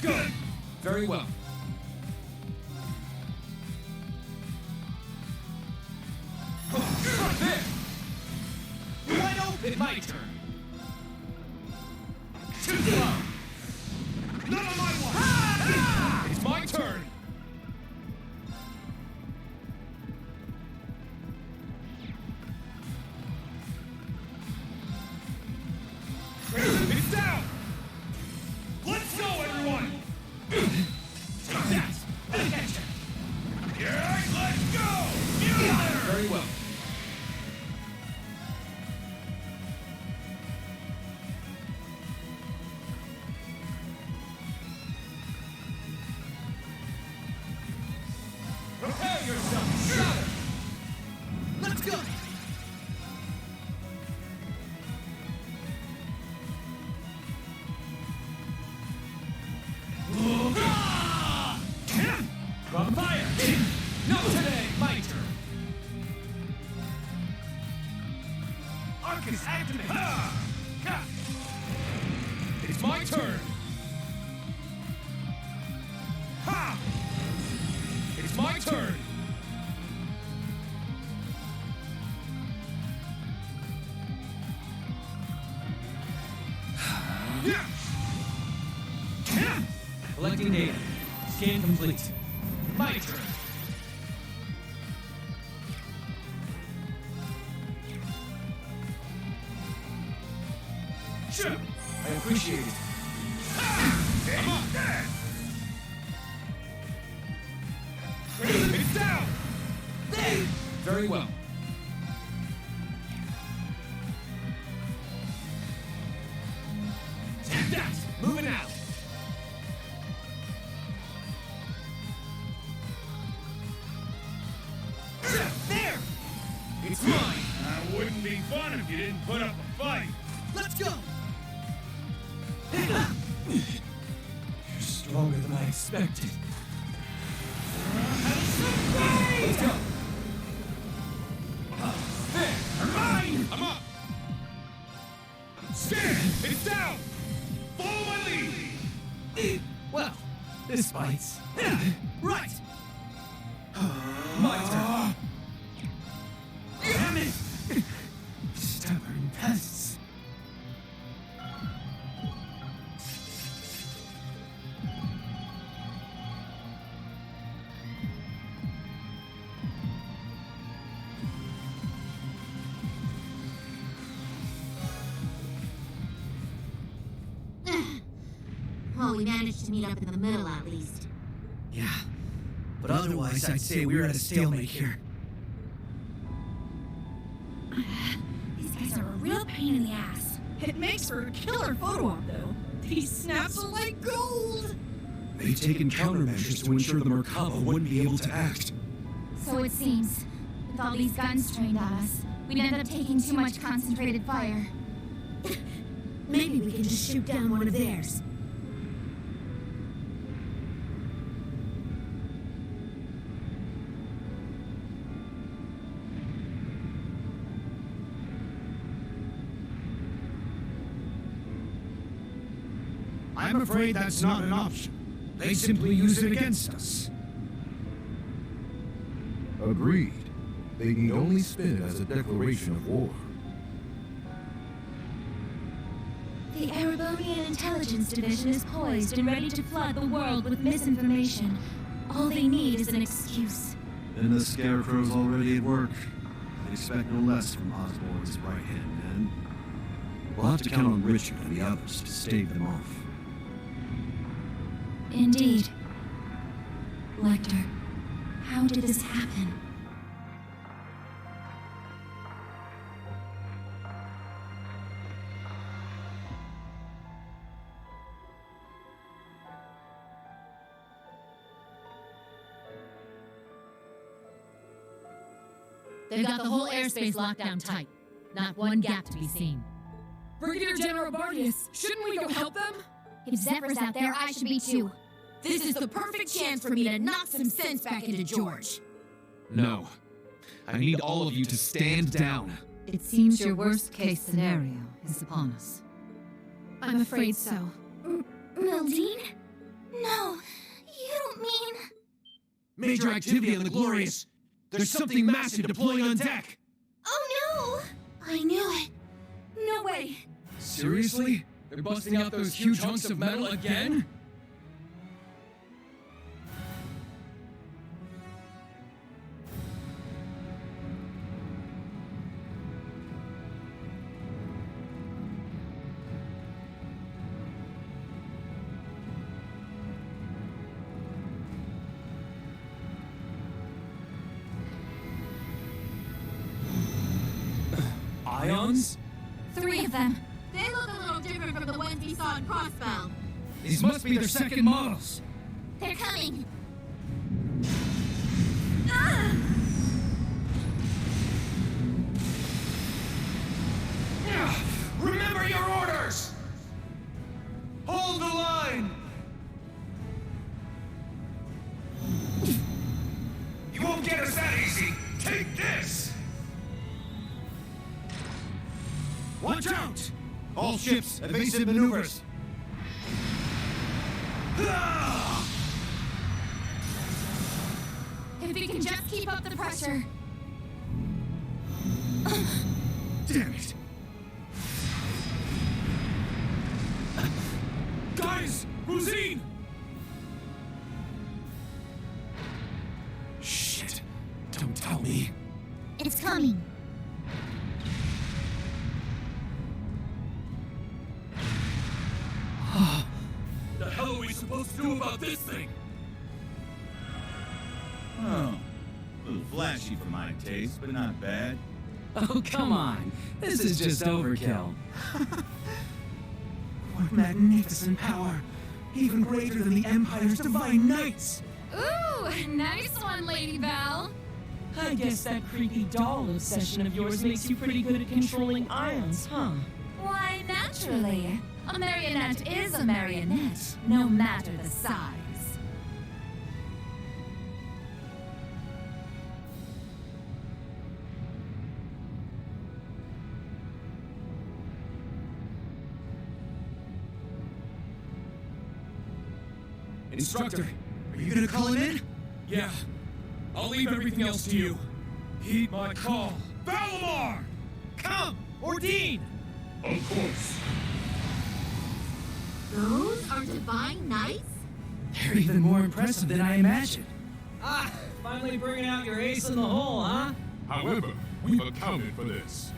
Good! Very well. There! Wide open! My turn! Too slow! None of my watch! It's my turn! It's down! Let's go, everyone! Take that! Back at you! Yeah, let's go! Very well. Prepare yourself! Shatter! Let's go! From fire! Not today! My turn! Arcus activate! Ha! It's my turn! Ha! It's my turn! Collecting data. Scan complete. My turn! Sure! I appreciate it. I'm up! It's down! There! Very well. Take that! Moving out! There! It's mine! That wouldn't be fun if you didn't put up a fight! Let's go! You're stronger than I expected. Let's go. There! Mine! I'm up! Stand! It's down! Follow my lead! Well, this bites. Right! My turn! Damn it! Stubborn pests! Well, we managed to meet up in the middle at least. Yeah, but otherwise I'd say we're at a stalemate here. These guys are a real pain in the ass. It makes for a killer photo op, though. These snaps are like gold! They've taken countermeasures to ensure the Merkaba wouldn't be able to act. So it seems. With all these guns trained on us, we'd end up taking too much concentrated fire. Maybe we can just shoot down one of theirs. I'm afraid that's not an option. They simply use it against us. Agreed. They need only spin it as a declaration of war. The Erebonian Intelligence Division is poised and ready to flood the world with misinformation. All they need is an excuse. And the Scarecrow's already at work. I'd expect no less from Osborn's right-hand man. We'll have to count on Richard and the others to stave them off. Indeed. Lecter, how did this happen? They've got the whole airspace locked down tight. Not one gap to be seen. Brigadier General Bardius, shouldn't we go help them? If Zephyr's out there, I should be too. This is the perfect chance for me to knock some sense back into George. No. I need all of you to stand down. It seems your worst-case scenario is upon us. I'm afraid so. Mildine? No, you don't mean... Major activity on the Glorious. There's something massive deploying on deck. Oh no! I knew it. No way. Seriously? They're busting out those huge hunks of metal again? Ions? 3 of them. They look a little different from the ones we saw in Crossbell. These must be their second models. They're coming. Remember your orders! Hold the line! You won't get us that easy! Take this! Watch out! All ships, evasive maneuvers. If we can just keep up the pressure. Damn it! Guys! Rosine! Shit! Don't tell me. It's coming. The hell are we supposed to do about this thing? Oh, a little flashy for my taste, but not bad. Oh, come on. This is just overkill. What magnificent power! Even greater than the Empire's divine knights! Ooh, nice one, Lady Val. I guess that creepy doll obsession of yours makes you pretty good at controlling ions, huh? Why, naturally. A marionette is a marionette, no matter the size. Instructor, Are you gonna call him in? yeah. I'll leave everything else to you. Heed my call. Valimar! Come! Ordine! Of course. Those are divine knights? They're even more impressive than I imagined. Ah, finally bringing out your ace in the hole, huh? However, we've accounted for this.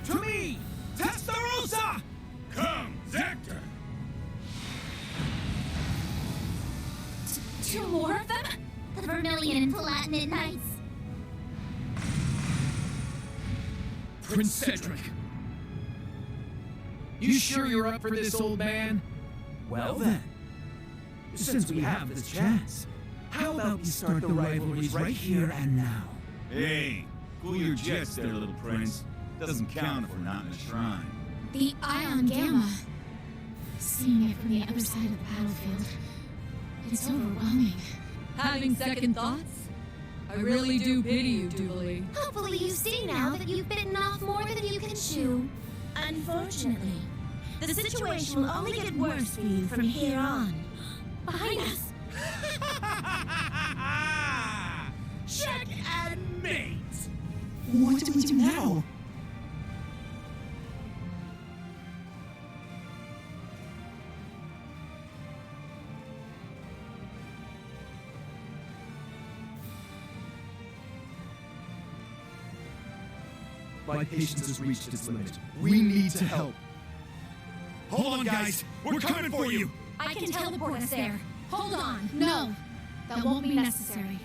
To me! Testarossa! Come, Zactor! 2 more of them? The Vermilion and Palatinate Knights. Prince Cedric. You sure you're up for this, old man? Well then, since we have this chance, how about we start the rivalries right here and now? Hey, cool your jets there, little prince. Doesn't count if we're not in a shrine. The Ion Gamma. Seeing it from the other side of the battlefield, it's overwhelming. Having second thoughts? I really do pity you, Jubilee. Hopefully you see now that you've bitten off more than you can chew. Unfortunately, The situation will only get worse for you from here on. Behind us! Check and mate! What do we do now? My patience has reached its limit. We need to help. Hold on, guys! We're coming for you! I can teleport us there. Hold on. No, that won't be necessary.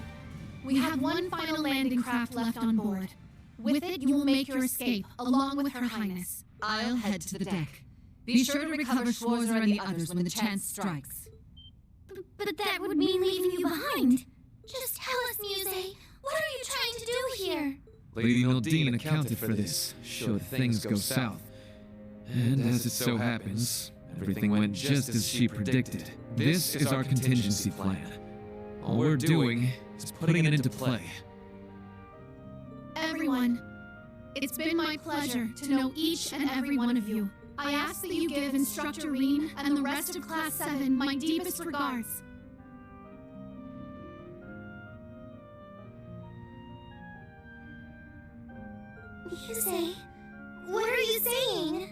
We have one final landing craft left on board. With it, you will make your escape, along with Her Highness. I'll head to the deck. Be sure to recover Schwarzer and the others when the chance strikes. But that would mean leaving you behind. Just tell us, Muse. What are you trying to do here? Lady Nildine accounted for this, should things go south. And as it so happens, everything went just as she predicted. This is our contingency plan. All we're doing is putting it into play. Everyone, it's been my pleasure to know each and every one of you. I ask that you give Instructor Reen and the rest of Class 7 my deepest regards. Muse, what are you saying?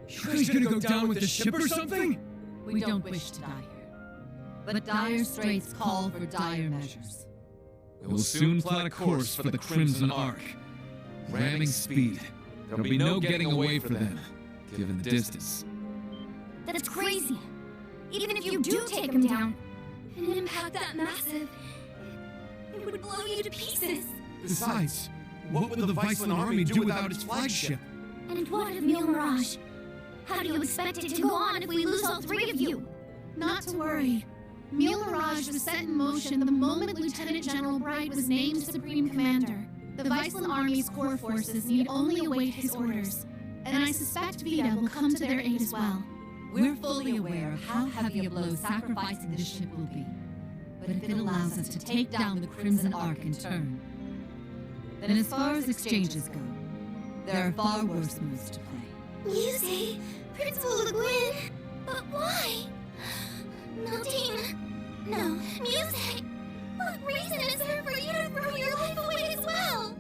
You guys gonna go down with the ship or something? We don't wish to die here. But dire straits call for dire measures. We'll soon plot a course for the Crimson Ark. Ramming speed. There'll be no getting away for them, given the distance. That's crazy. Even if you do take him down, an impact that massive, it would blow you to pieces. Besides, what would the Viceland army do without its flagship? And what of Mule Mirage? How do you expect it to go on if we lose all three of you? Not to worry. Mule Mirage was set in motion the moment Lieutenant General Bright was named Supreme Commander. The Viceland Army's core forces need only await his orders, and I suspect Vita will come to their aid as well. We're fully aware of how heavy a blow sacrificing this ship will be. But if it allows us to take down the Crimson Ark in turn, then as far as exchanges go, there are far worse moves to play. Muse, Principal Le Guin, but why? Nildine, no, Muse, what reason is there for you to throw your life away as well?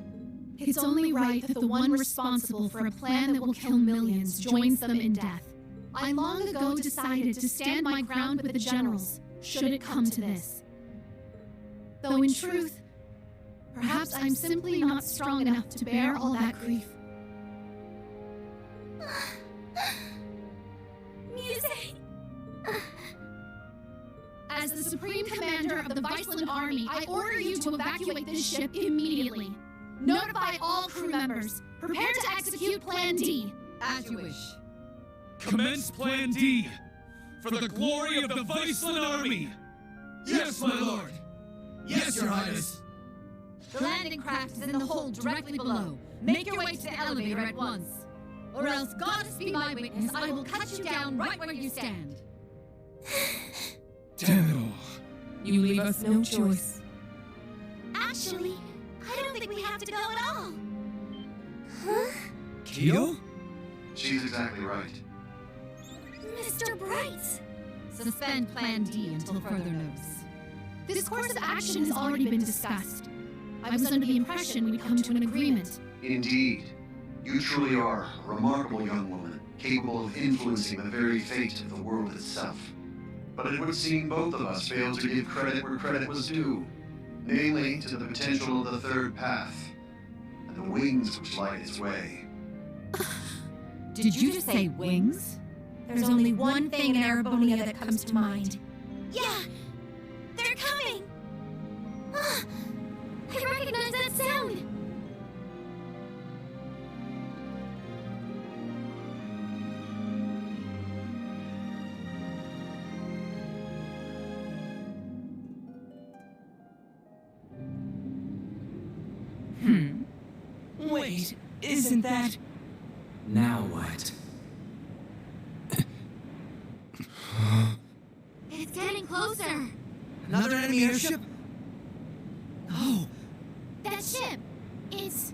It's only right that the one responsible for a plan that will kill millions joins them in death. I long ago decided to stand my ground with the generals, should it come to this. Though in truth, perhaps I'm simply not strong enough to bear all that grief. Muse! As the Supreme Commander of the Viceland Army, I order you to evacuate this ship immediately. Notify all crew members. Prepare to execute Plan D. As you wish. Commence Plan D! For the glory of the Viceland Army! Yes, my lord! Yes, Your Highness! The landing craft is in the hold directly below. Make your way to the elevator at once. Or else, goddess be my witness, I will cut you down right where you stand. Damn it all. You leave us no choice. Actually, I don't think we have to go at all. Huh? Kyo? She's exactly right. Mr. Bright! Suspend Plan D until further notice. This course of action has already been discussed. I was under the impression we'd come to an agreement. Indeed. You truly are a remarkable young woman, capable of influencing the very fate of the world itself. But it would seem both of us failed to give credit where credit was due, namely to the potential of the third path, and the wings which light its way. Did you just say wings? There's only one thing in Arabonia that comes to mind. Yeah! They're coming! I recognize that sound! Wait, isn't that... Now what? It's getting closer! Another enemy airship? Oh! That ship! It's...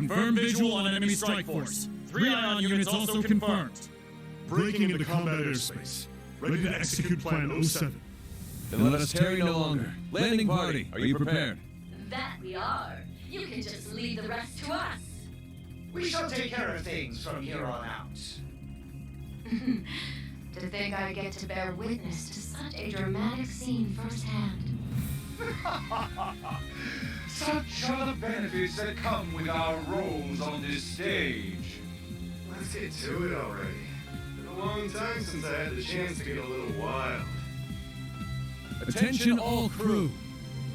Confirmed visual on enemy strike force. 3 ion units also confirmed. Breaking into combat airspace. Ready to execute Plan 07. Then let us tarry no longer. Landing party, are you prepared? That we are. You can just leave the rest to us. We shall take care of things from here on out. To think I get to bear witness to such a dramatic scene firsthand. Such are the benefits that come with our roles on this stage. Let's get to it already. Been a long time since I had the chance to get a little wild. Attention all crew.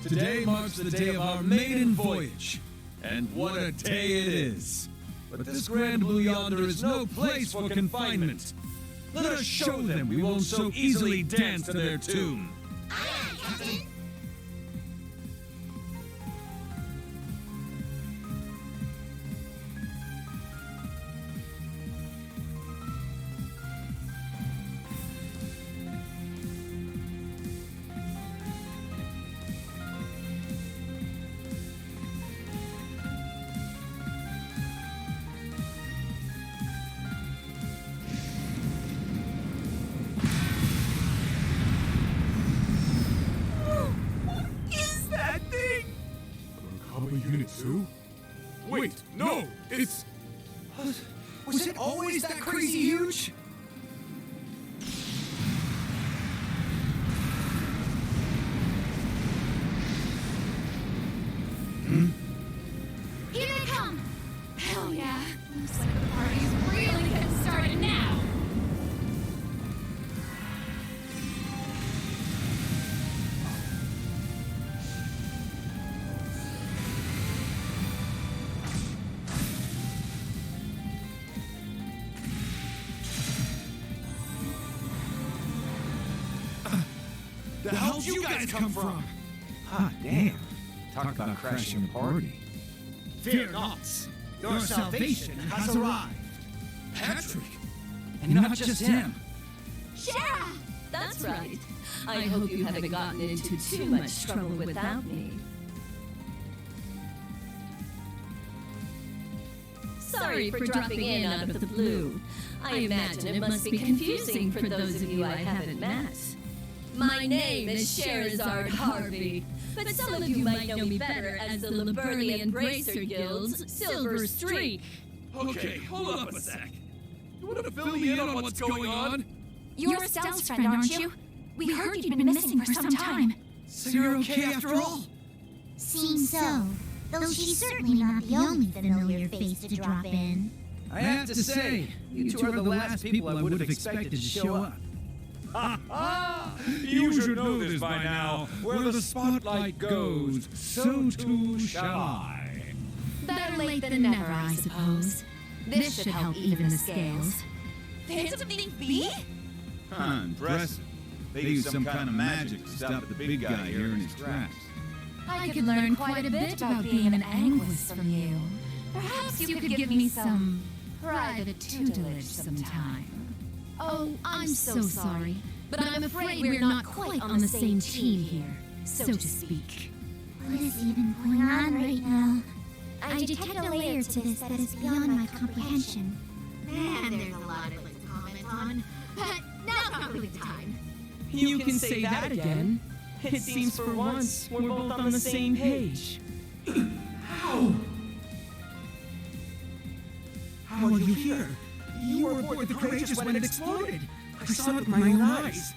Today marks the day of our maiden voyage. And what a day it is. But this Grand Blue Yonder is no place for confinement. Let us show them we won't so easily dance to their tune. Aye, aye, Captain. Unit 2? Wait, no! It's... Was it always that crazy huge? Here they come! Hell yeah! Looks like the party's really getting started now! The hell you guys come from? Ah, damn. Talk about crashing the party. Fear not. Your salvation has arrived. Patrick! And not just him. Shara! That's right. I hope you haven't gotten into too much trouble without me. Sorry for dropping in out of the blue. I imagine it must be confusing for those of you I haven't met. My name is Sherazard Harvey, but some of you might know me better as the Liberlian Bracer Guild's Silver Streak. Okay, hold up a sec. You want to fill me in on what's going on? You're Estelle's friend, aren't you? We heard you'd been missing for some time. So you're okay after all? Seems so, though she's certainly not the only familiar face to drop in. I have to say, you two are the last people I would have expected to show up. Ha ha! You should know this by now. Where the spotlight goes, so too shall I. Better late than never, I suppose. This should help even the scales. Phantom B? Huh, impressive. They use some kind of magic to stop the big guy here in his tracks. I could learn quite a bit about being an Anguist from you. Perhaps you could give me some private tutelage sometime. Oh, I'm so sorry, but I'm afraid we're not quite on the same team here, so to speak. What is even going on right now? I detect a layer to this that is beyond my comprehension. Man, there's a lot of things to comment on, but now's not really the time. You can say that again. It seems for once we're both on the same page. How? How are you here? You were aboard the Courageous when it exploded. I saw it with my own eyes.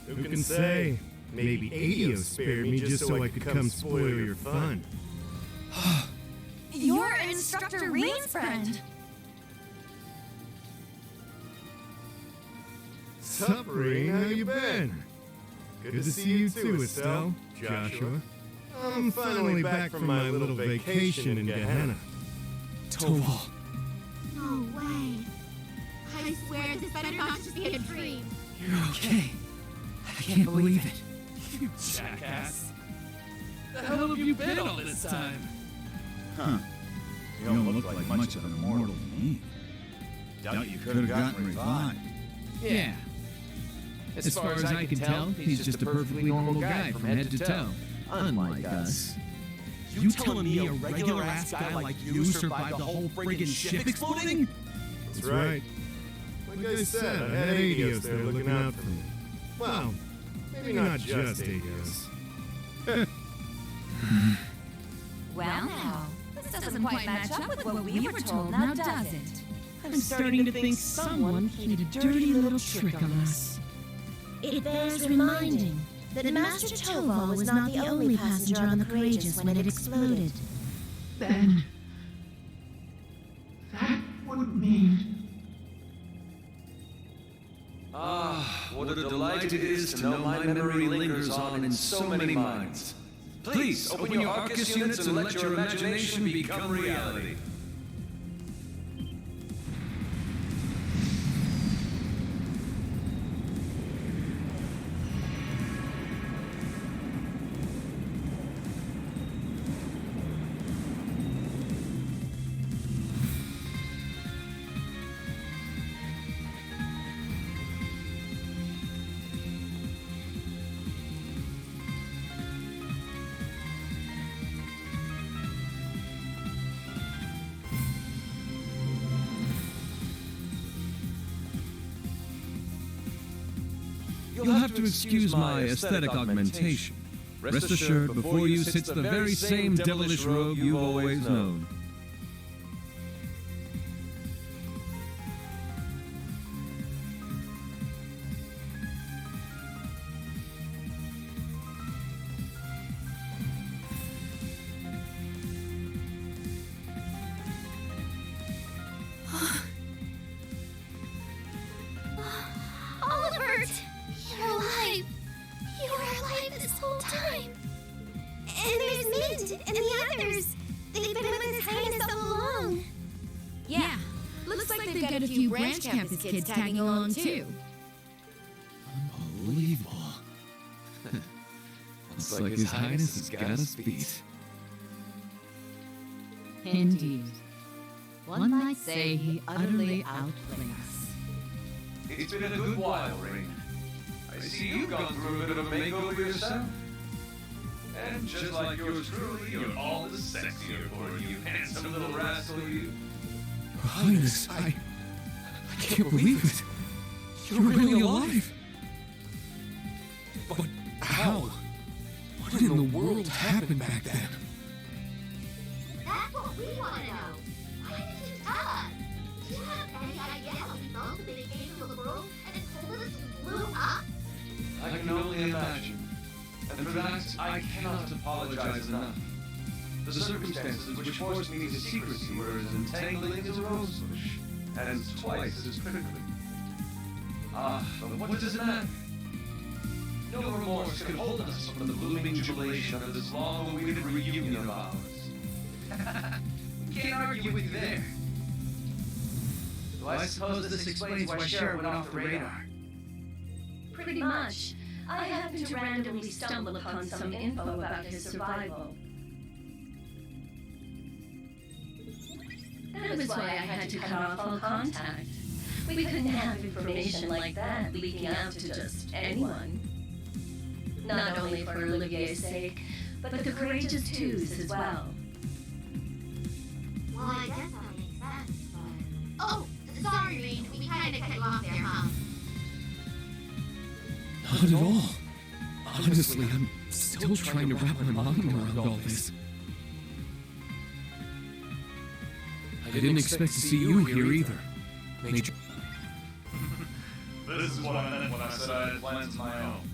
Who can say? Maybe Adio spared me just so I could come spoil your fun. You're Instructor Reen's friend. Sup, Reen? How you been? Good to see you too, Estelle, Joshua. I'm finally back from my little vacation in Gehenna. Toval. No way. I swear this better not just be a dream. You're okay. I can't believe it. You jackass. The hell have you been all this time? Huh. You don't look like much of an immortal to me. Doubt you could have gotten revived. Yeah. As far as I can tell, he's just a perfectly normal guy from head to toe. Unlike us. You telling me a regular-ass guy like you survived the whole friggin' ship exploding? That's right. Like I said, I had Adios there looking out for me. Well, maybe not just Adios. Well, now, this doesn't quite match up with what we were told, now does it? I'm starting to think someone played a dirty little trick on us. It bears reminding that Master Toval was not the only passenger on the Courageous when it exploded. Then... that would mean... Ah, what a delight it is to know my memory lingers on in so many minds. Please, open your Arcus units and let your imagination become reality. You'll have to excuse my aesthetic augmentation. Rest assured, before you sits the very same devilish rogue you've always known. Oliver! You're alive! You were alive this whole time! And there's Mint and the others! They've been with His Highness all along! Yeah, looks like they've got a few branch campus kids tagging along too. Unbelievable. Looks like His Highness has got us beat. Indeed. One might say he utterly outplayed us. It's been a good while, Ring. I see you've gone through a bit of a makeover yourself. And just like yours truly, you're all the sexier for you handsome little rascal you. Your Highness, I can't believe it. You're really alive. But how? What in the world happened back then? That's what we want to know. Why didn't you tell us? Do you have any idea how we felt when they came into the world and it told us we blew up? I can only imagine. And for that, I cannot apologize enough. The circumstances which forced me to secrecy were as entangling as a rosebush, and twice as prickly. Ah, but what does it matter? No remorse could hold us from the blooming jubilation of this long-awaited reunion of ours. Can't argue with you there. Though I suppose this explains why Shara went off the radar. Pretty much. I happened to randomly stumble upon some info about his survival. That was why I had to cut off all contact. We couldn't have information like that leaking out to just anyone. Not only for Olivier's sake, but the Courageous Twos as well. Well, I guess that makes sense, but... Oh, sorry, Reed. We kinda cut you off there, huh? Not at all. Honestly, I'm still trying to wrap my mind around all this. I didn't expect to see you here either, Major. This is what I meant when I said I had plans of my own.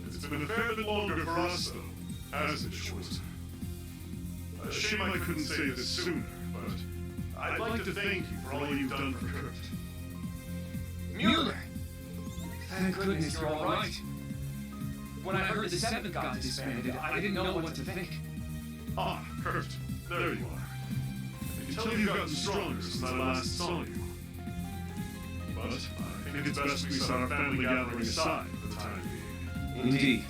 It's been a fair bit longer for us, though, as it should. A shame I couldn't say this sooner, but I'd like to thank you for all you've done for Kurt. Mueller! Thank goodness you're all right. When I heard the Seventh got disbanded, I didn't know what to think. Ah, Kurt, there you are. I can tell you've gotten stronger since I last saw you. But I think it's best we set our family gathering aside for the time being. Indeed.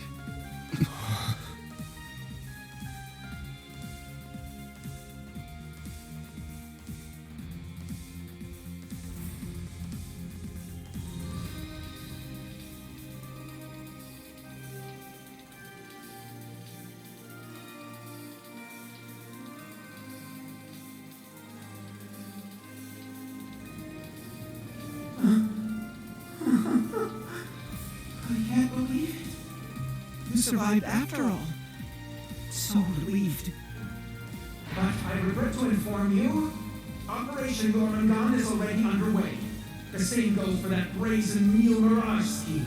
You survived after all. So relieved. But I regret to inform you, Operation Gormangon is already underway. The same goes for that brazen Meal Mirage scheme.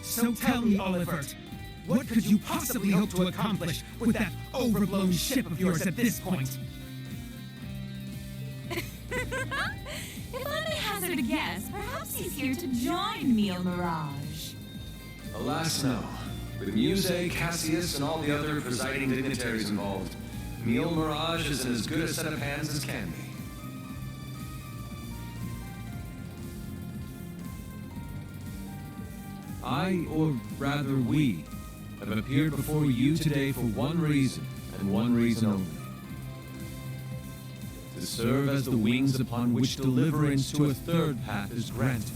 So tell me, Olivert, what could you possibly hope to accomplish with that overblown ship of yours at this point? If I may hazard a guess, perhaps he's here to join Meal Mirage. Alas, no. With Muse, Cassius, and all the other presiding dignitaries involved, Meal Mirage is in as good a set of hands as can be. I, or rather we, have appeared before you today for one reason, and one reason only. To serve as the wings upon which deliverance to a third path is granted.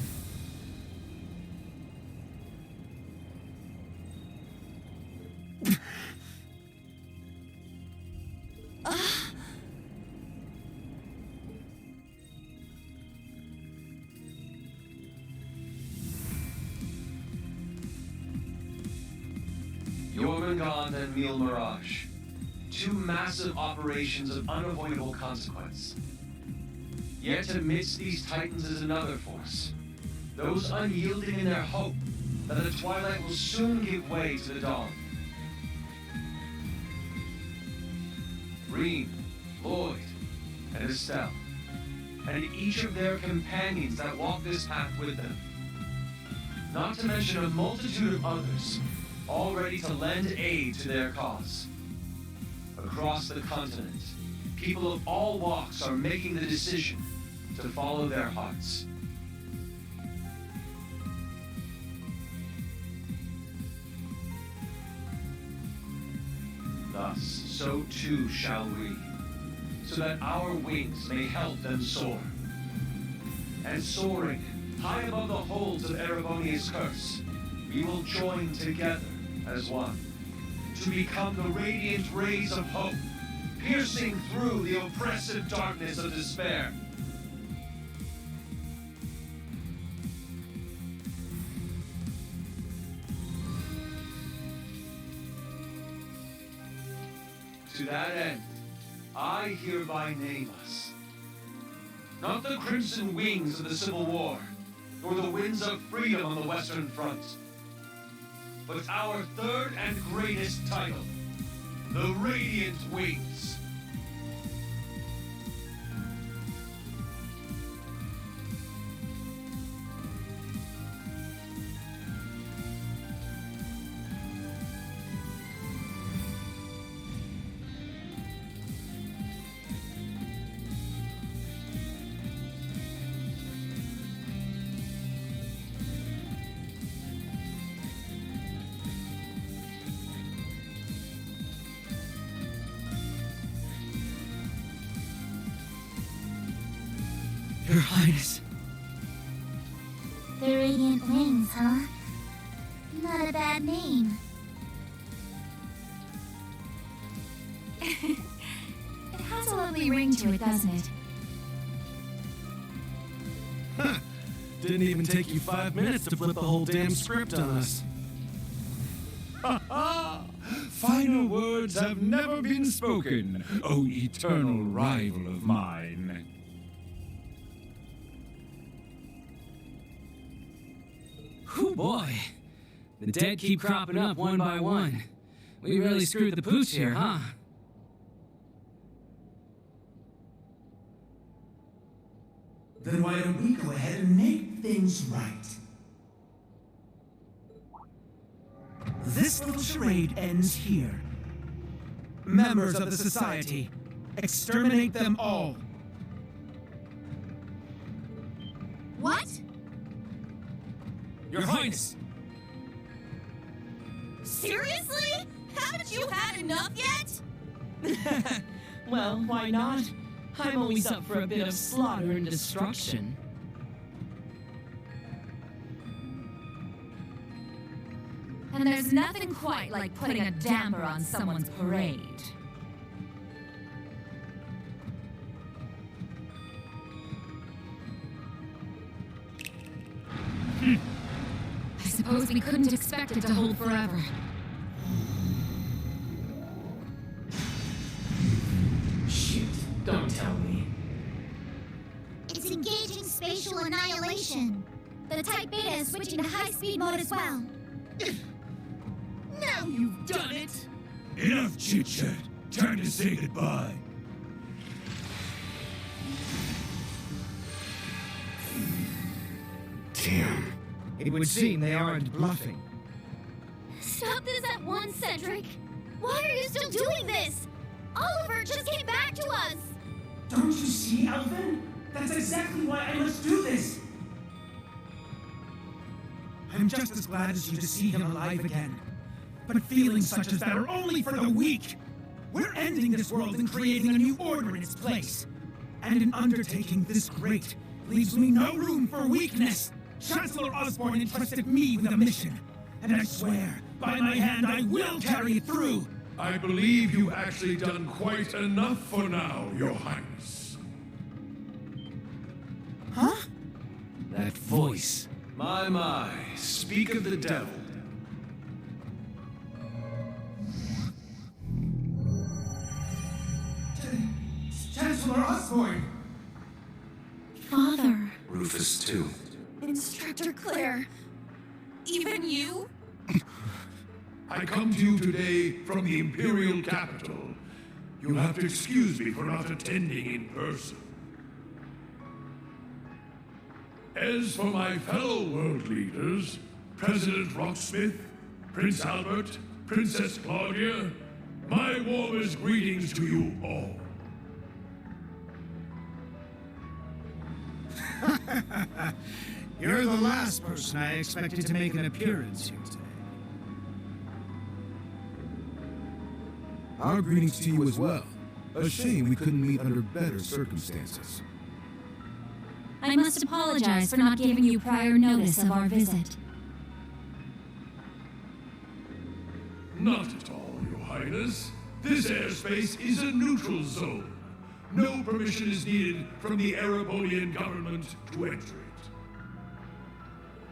Jormungand and Meal Mirage. Two massive operations of unavoidable consequence. Yet amidst these titans is another force. Those unyielding in their hope that the twilight will soon give way to the dawn. Reem, Lloyd, and Estelle. And each of their companions that walk this path with them. Not to mention a multitude of others, all ready to lend aid to their cause. Across the continent, people of all walks are making the decision to follow their hearts. Thus, so too shall we, so that our wings may help them soar. And soaring, high above the holds of Erebonia's curse, we will join together as one, to become the radiant rays of hope, piercing through the oppressive darkness of despair. To that end, I hereby name us. Not the crimson wings of the Civil War, nor the winds of freedom on the Western Front, but our third and greatest title, the Radiant Wings. Your Highness. The Radiant Wings, huh? Not a bad name. It has a lovely ring to it, doesn't it? Huh. Didn't even take you 5 minutes to flip the whole damn script on us. Ha ha! Finer words have never been spoken, O eternal rival of mine. Whew, boy. The dead keep cropping up one by one. We really screwed the pooch here, huh? Then why don't we go ahead and make things right? This little charade ends here. Members of the Society, exterminate them all. What? Your Highness! Seriously? Haven't you had enough yet? Well, why not? I'm always up for a bit of slaughter and destruction. And there's nothing quite like putting a damper on someone's parade. suppose we couldn't expect it to hold forever. Shit, don't tell me. It's engaging spatial annihilation. The Type Beta is switching to high-speed mode as well. Now you've done it! Enough chit-chat. Time to say goodbye. Damn. It would seem they aren't bluffing. Stop this at once, Cedric! Why are you still doing this? Oliver just came back to us! Don't you see, Alvin? That's exactly why I must do this! I'm just as glad as you to see him alive again. But feelings such as that are only for the weak! We're ending this world and creating a new order in its place. And in undertaking this great leaves me no room for weakness! Chancellor Osborne entrusted me with a mission, and I swear, by my hand, I will carry it through! I believe you've actually done quite enough for now, Your Highness. Huh? That voice. My, speak of the devil. Chancellor Osborne! Father. Rufus, too. Instructor Claire. Even you? I come to you today from the Imperial capital. You'll have to excuse me for not attending in person. As for my fellow world leaders, President Rocksmith, Prince Albert, Princess Claudia, my warmest greetings to you all. You're the last person I expected to make an appearance here today. Our greetings to you as well. A shame we couldn't meet under better circumstances. I must apologize for not giving you prior notice of our visit. Not at all, Your Highness. This airspace is a neutral zone. No permission is needed from the Erebonian government to enter it.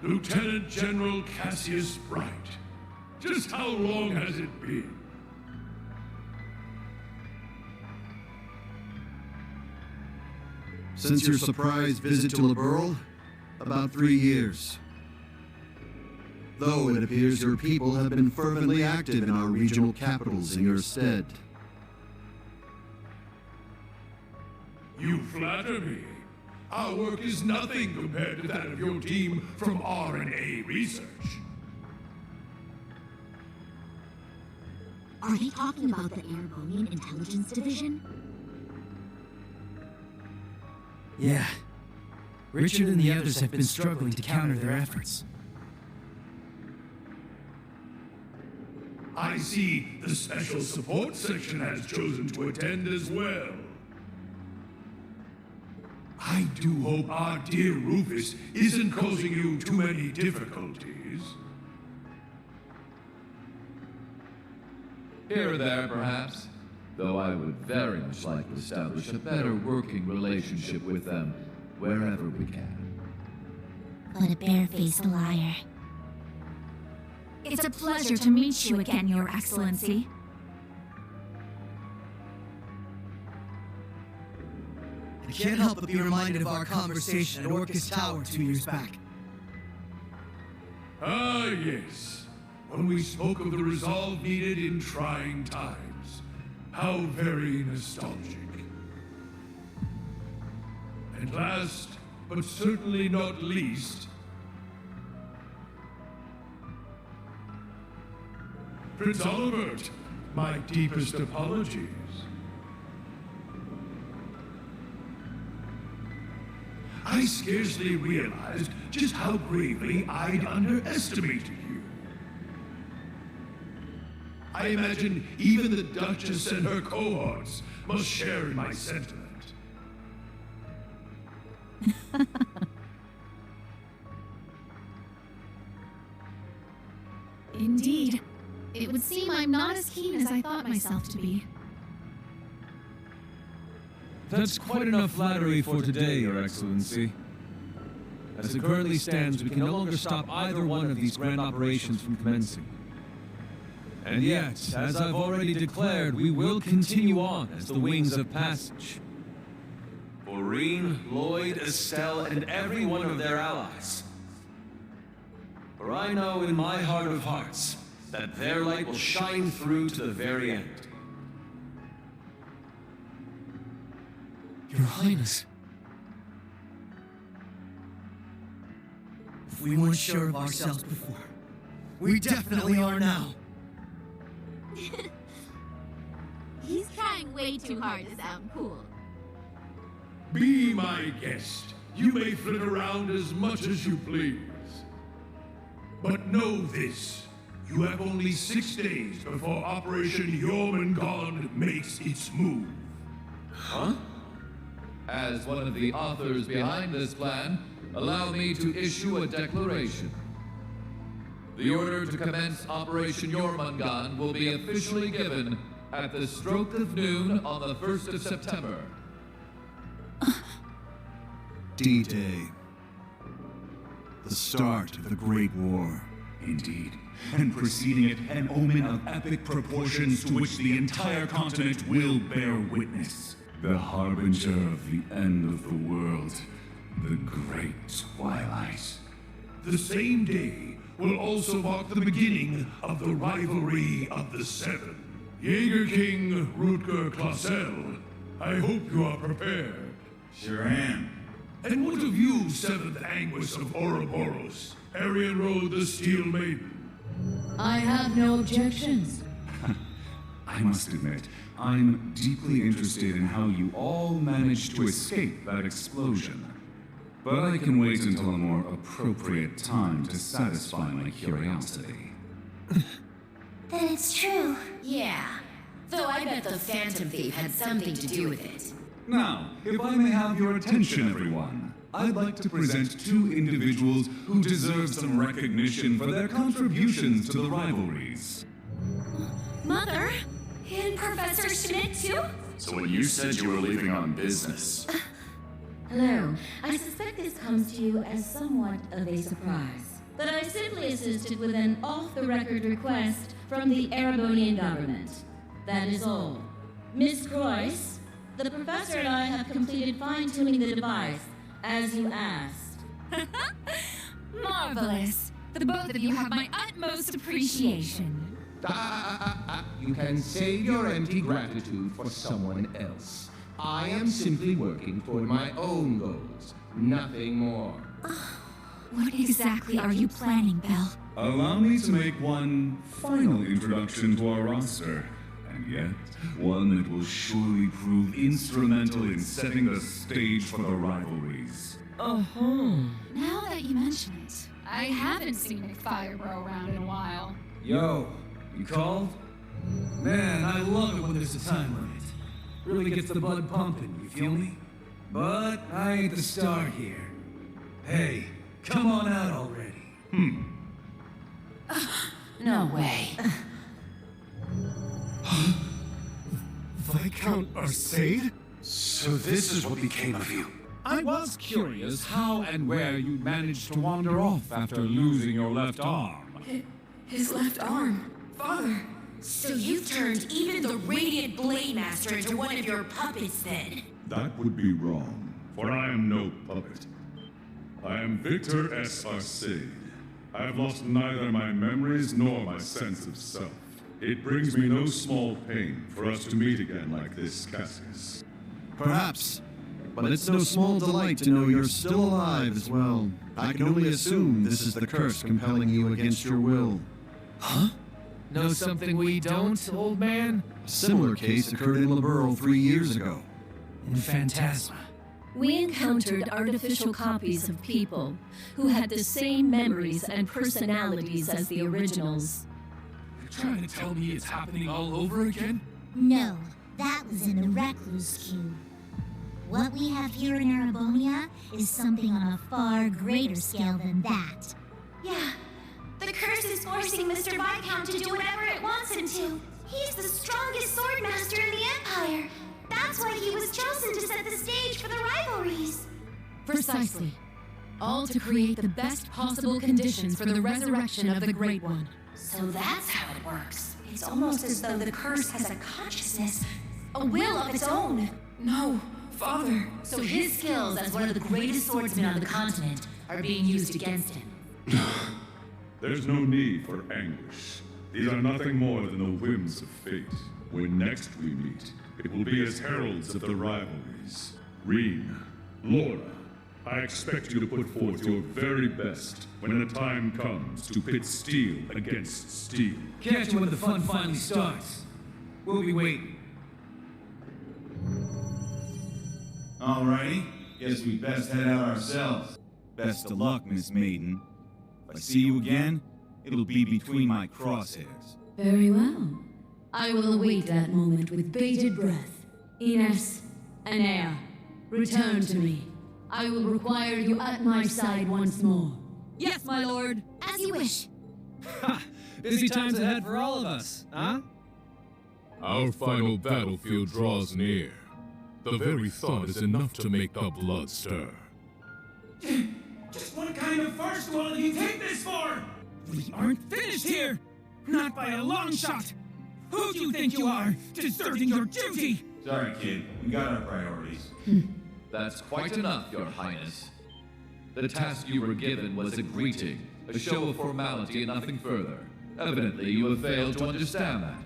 Lieutenant General Cassius Bright. Just how long has it been? Since your surprise visit to Liberl? About 3 years. Though it appears your people have been fervently active in our regional capitals in your stead. You flatter me. Our work is nothing compared to that of your team from R&A Research. Are they talking about the Erebonian Intelligence Division? Yeah. Richard and the others have been struggling to counter their efforts. I see the Special Support Section has chosen to attend as well. I do hope our dear Rufus isn't causing you too many difficulties. Here or there, perhaps. Though I would very much like to establish a better working relationship with them wherever we can. What a barefaced liar. It's a pleasure to meet you again, Your Excellency. I can't help but be reminded of our conversation at Orcus Tower 2 years back. Ah, yes. When we spoke of the resolve needed in trying times. How very nostalgic. And last, but certainly not least, Prince Albert, my deepest apologies. I scarcely realized just how gravely I'd underestimated you. I imagine even the Duchess and her cohorts must share in my sentiment. Indeed. It would seem I'm not as keen as I thought myself to be. That's quite enough flattery for today, Your Excellency. As it currently stands, we can no longer stop either one of these grand operations from commencing. And yet, as I've already declared, we will continue on as the Wings of Passage. For Reen, Lloyd, Estelle, and every one of their allies. For I know in my heart of hearts that their light will shine through to the very end. Your Highness. If we weren't sure of ourselves before, we definitely are now. He's trying way too hard to sound cool. Be my guest. You may flit around as much as you please. But know this. You have only 6 days before Operation Jormungand makes its move. Huh? As one of the authors behind this plan, allow me to issue a declaration. The order to commence Operation Jormungand will be officially given at the stroke of noon on the 1st of September. D-Day. The start of the Great War. Indeed. And preceding it, an omen of epic proportions to which the entire continent will bear witness. The harbinger of the end of the world. The Great Twilight. The same day will also mark the beginning of the rivalry of the Seven. Jaeger King Rutger Klausel, I hope you are prepared. Sure am. And what of you, Seventh Anguis of Ouroboros, Arianrod the Steel Maiden? I have no objections. I must admit, I'm deeply interested in how you all managed to escape that explosion. But I can wait until a more appropriate time to satisfy my curiosity. Then it's true. Yeah. Though I bet the Phantom Thief had something to do with it. Now, if I may have your attention, everyone, I'd like to present 2 individuals who deserve some recognition for their contributions to the rivalries. Mother? And Professor Schmidt, too? So when you said you were leaving on business... Hello. I suspect this comes to you as somewhat of a surprise. But I simply assisted with an off-the-record request from the Erebonian government. That is all. Miss Croyce, the professor and I have completed fine-tuning the device, as you asked. Marvelous. The both of you have my utmost appreciation. You can save your empty gratitude for someone else. I am simply working toward my own goals, nothing more. What exactly are you planning, Belle? Allow me to make one final introduction to our roster, and yet one that will surely prove instrumental in setting the stage for the rivalries. Now that you mention it, I haven't seen McFirebro around in a while. Yo, you called? Man, I love it when there's a time limit. Really gets the blood pumping, you feel me? But I ain't the star here. Hey, come on out already. No way. Viscount Arcade? So this is what became of you. I was curious how and where you managed to wander off after losing your left arm. His left arm. Father. So you turned even the Radiant Blade Master into one of your puppets, then? That would be wrong, for I am no puppet. I am Victor S. Arcade. I have lost neither my memories nor my sense of self. It brings me no small pain for us to meet again like this, Cassius. Perhaps. But it's no small delight to know you're still alive as well. I can only assume this is the curse compelling you against your will. Huh? Know something we don't, old man? A similar case occurred in Liberl 3 years ago. In Phantasma. We encountered artificial copies of people who had the same memories and personalities as the originals. You're trying to tell me it's happening all over again? No, that was in the Recluse Cube. What we have here in Erebonia is something on a far greater scale than that. Yeah. The curse is forcing Mr. Viscount to do whatever it wants him to. He's the strongest swordmaster in the Empire. That's why he was chosen to set the stage for the rivalries. Precisely. All to create the best possible conditions for the resurrection of the Great One. So that's how it works. It's almost as though the curse has a consciousness, a will of its own. No, Father. So his skills as one of the greatest swordsmen on the continent are being used against him. There's no need for anguish. These are nothing more than the whims of fate. When next we meet, it will be as heralds of the rivalries. Reen, Laura, I expect you to put forth your very best when a time comes to pit steel against steel. Catch you when the fun finally starts. We'll be waiting. Alrighty, guess we best head out ourselves. Best of luck, Miss Maiden. If I see you again, it'll be between my crosshairs. Very well. I will await that moment with bated breath. Ines, Anea, return to me. I will require you at my side once more. Yes, my lord. As you wish. Ha! Busy times ahead for all of us, huh? Our final battlefield draws near. The very thought is enough to make the blood stir. Just what kind of farce do all of you take this for? We aren't finished here! Not by a long shot! Who do you think you are, deserting your duty? Sorry, kid. We got our priorities. That's quite enough, Your Highness. The task you were given was a greeting, a show of formality and nothing further. Evidently, you have failed to understand that.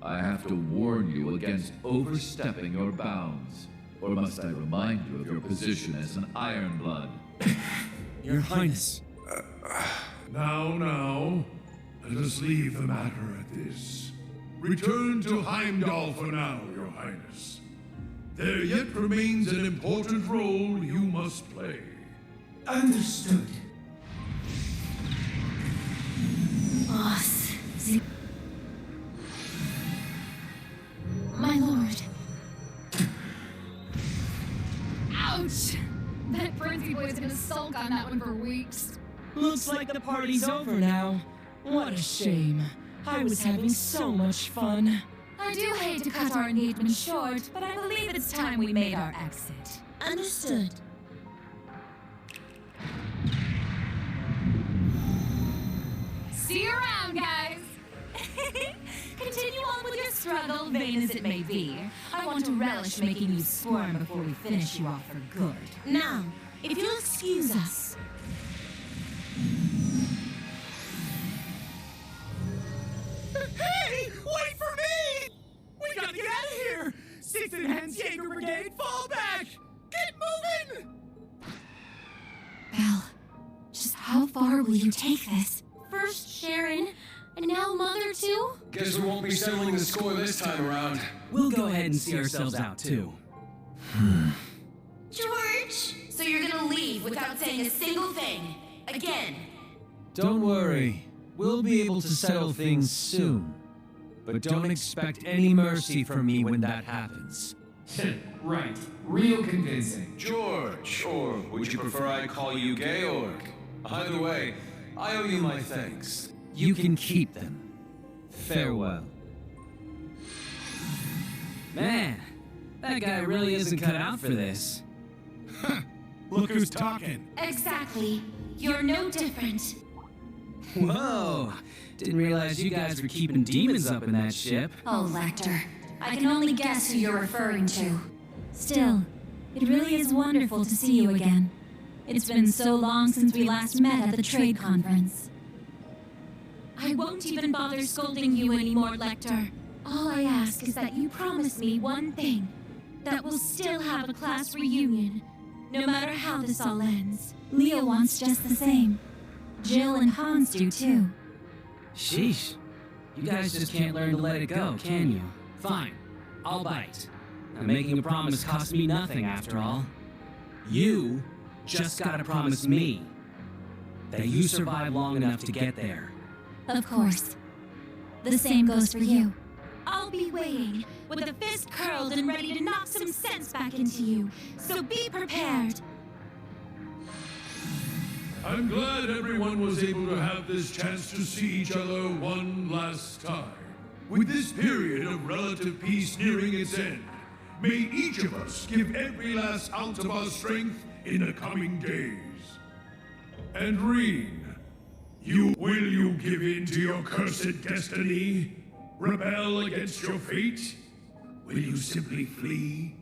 I have to warn you against overstepping your bounds. Or must I remind you of your position as an Ironblood? Your Highness. Now, let us leave the matter at this. Return to Heimdall for now, Your Highness. There yet remains an important role you must play. Understood. Boss. My lord. Ouch! That Princey boy's gonna sulk on that one for weeks. Looks like the party's over now. What a shame. I was having so much fun. I do hate to cut our engagement short, but I believe it's time we made our exit. Understood. See you around, guys! Continue on with your struggle, vain as it may be. I want to relish making you squirm before we finish you off for good. Now, if you'll excuse us. Hey! Wait for me! We gotta get out of here! Six and Hands Jaeger Brigade, fall back! Get moving! Belle, just how far will you take this? First Sharon, and now Mother too? Guess we won't be settling the score this time around. We'll go ahead and see ourselves out, too. George! So you're gonna leave without saying a single thing? Again? Don't worry. We'll be able to settle things soon. But don't expect any mercy from me when that happens. Right. Real convincing. George, or would you prefer I call you Georg? Either way, I owe you my thanks. You can keep them. Farewell. Man, that guy really isn't cut out for this. Look who's talking. Exactly. You're no different. Whoa! Didn't realize you guys were keeping demons up in that ship. Oh, Lecter. I can only guess who you're referring to. Still, it really is wonderful to see you again. It's been so long since we last met at the trade conference. I won't even bother scolding you anymore, Lecter. All I ask is that you promise me one thing. That we'll still have a class reunion, no matter how this all ends. Leo wants just the same. Jill and Hans do too. Sheesh. You guys just can't learn to let it go, can you? Fine. I'll bite. And making a promise costs me nothing, after all. You just gotta promise me that you survive long enough to get there. Of course. The same goes for you. I'll be waiting, with a fist curled and ready to knock some sense back into you. So be prepared. I'm glad everyone was able to have this chance to see each other one last time. With this period of relative peace nearing its end, may each of us give every last ounce of our strength in the coming days. And Reen, will you give in to your cursed destiny? Rebel against your fate? Will you simply flee?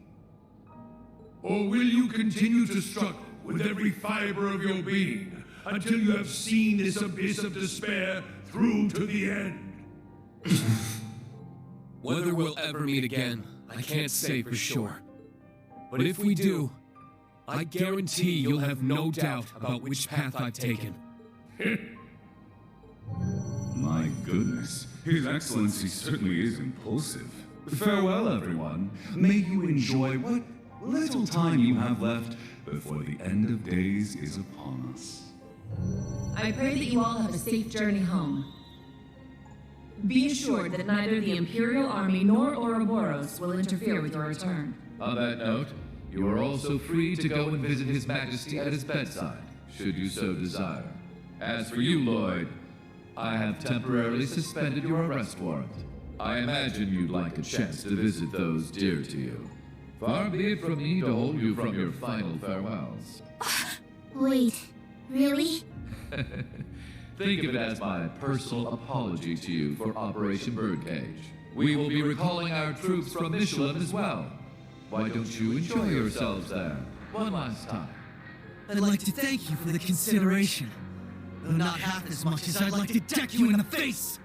Or will you continue to struggle with every fiber of your being until you have seen this abyss of despair through to the end? Whether we'll ever meet again, I can't say for sure. But if we do, I guarantee you'll have no doubt about which path I've taken. My goodness, His Excellency certainly is impulsive. Farewell, everyone. May you enjoy what little time you have left before the end of days is upon us. I pray that you all have a safe journey home. Be assured that neither the Imperial Army nor Ouroboros will interfere with your return. On that note, you are also free to go and visit His Majesty at his bedside, should you so desire. As for you, Lloyd, I have temporarily suspended your arrest warrant. I imagine you'd like a chance to visit those dear to you. Far be it from me to hold you from your final farewells. Wait, really? Think of it as my personal apology to you for Operation Birdcage. We will be recalling our troops from Michelin as well. Why don't you enjoy yourselves there one last time? I'd like to thank you for the consideration, though not half as much as I'd like to deck you in the face!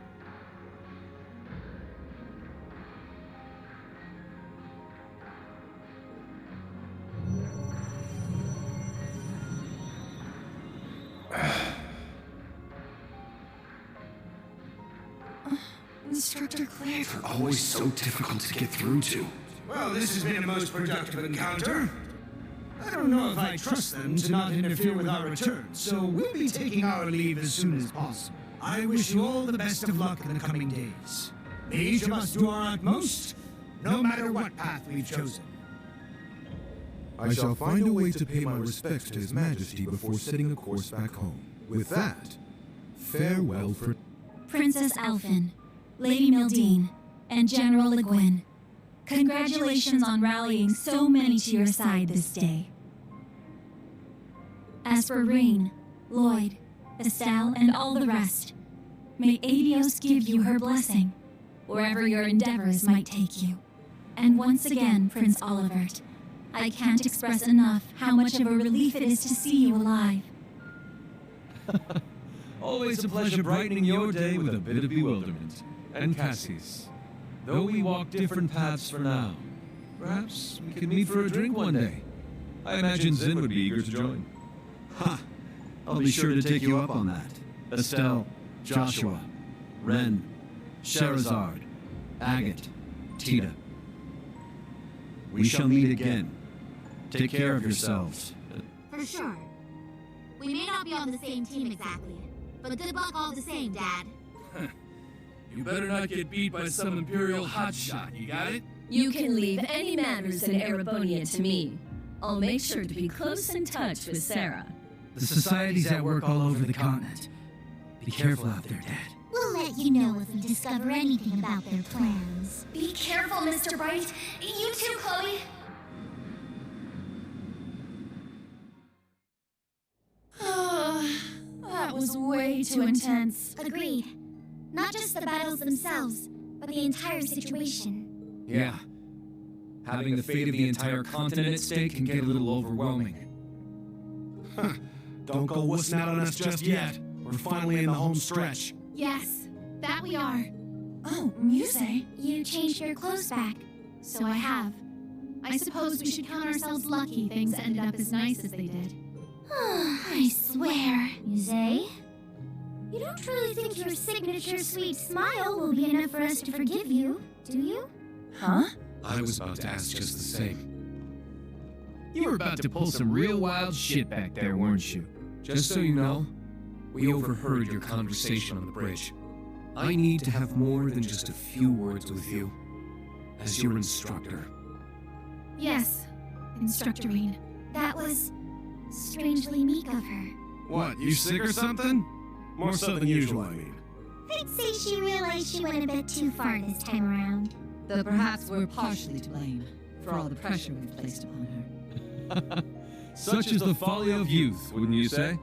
Instructor Claire, they're always so difficult to get through to. Well, this has been a most productive encounter. I don't know if I trust them to not interfere with our return, so we'll be taking our leave as soon as possible. I wish you all the best of luck in the coming days. May each of us do our utmost, no matter what path we've chosen. I shall find a way to pay my respects to His Majesty before setting a course back home. With that, farewell for... Princess Elfin, Lady Mildine, and General Le Guin. Congratulations on rallying so many to your side this day. As for Rain, Lloyd, Estelle, and all the rest, may Adios give you her blessing, wherever your endeavors might take you. And once again, Prince Olivert, I can't express enough how much of a relief it is to see you alive. Always a pleasure brightening your day with a bit of bewilderment. And Cassie's. Though we walk different paths for now, perhaps we could meet for a drink one day. I imagine Zin would be eager to join. Ha! I'll be sure to take you up on that. Estelle, Joshua, Ren, Sherazard, Agate, Tita. We shall meet again. Take care of yourselves. For sure. We may not be on the same team exactly, but good luck all the same, Dad. You better not get beat by some Imperial hotshot, you got it? You can leave any matters in Erebonian to me. I'll make sure to be close in touch with Sarah. The Society's at work all over the continent. Be careful out there, Dad. We'll let you know if we discover anything about their plans. Be careful, Mr. Bright. You too, Chloe. That was way too intense. Agreed. Not just the battles themselves, but the entire situation. Yeah. Having the fate of the entire continent at stake can get a little overwhelming. Huh. Don't go wussing out on us just yet. We're finally in the home stretch. Yes, that we are. Oh, Muse? You changed your clothes back. So I have. I suppose we should count ourselves lucky things ended up as nice as they did. I swear. Muse? You don't really think your signature sweet smile will be enough for us to forgive you, do you? Huh? I was about to ask just the same. You were about to pull some real wild shit back there, weren't you? Just so you know, we overheard your conversation on the bridge. I need to have more than just a few words with you, as your instructor. Yes, Instructor Reen. That was strangely meek of her. What, you sick or something? More so than usual, I mean. I'd say she realized she went a bit too far this time around. Though perhaps we're partially to blame for all the pressure we've placed upon her. Such is the folly of youth, wouldn't you say?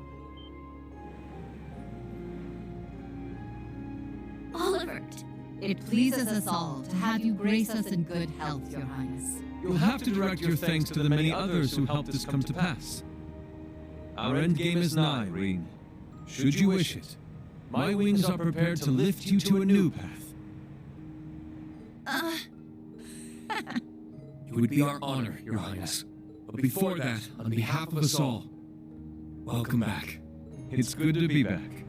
It pleases us all to have you grace us in good health, Your Highness. You'll have to direct your thanks to the many others who helped this come to pass. Our endgame is nigh, Reen. Should you wish it, my wings are prepared to lift you to a new path. It would be our honor, Your Highness. But before that, on behalf of us all, welcome back. It's good to be back.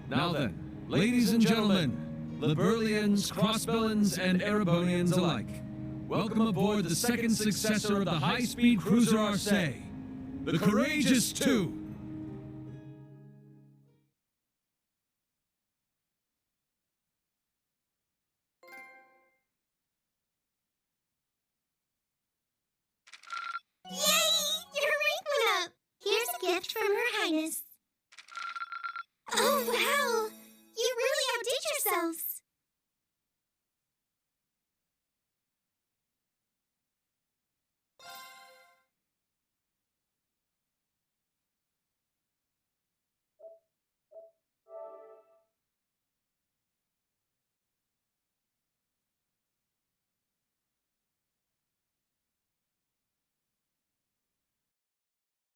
Now then, ladies and gentlemen, Liberlians, Crossbellans, and Erebonians alike, welcome aboard the second successor of the high-speed cruiser Arcee, the Courageous 2. Yay! Your rank went up! Here's a gift from Her Highness. Oh, wow! You really outdid yourselves!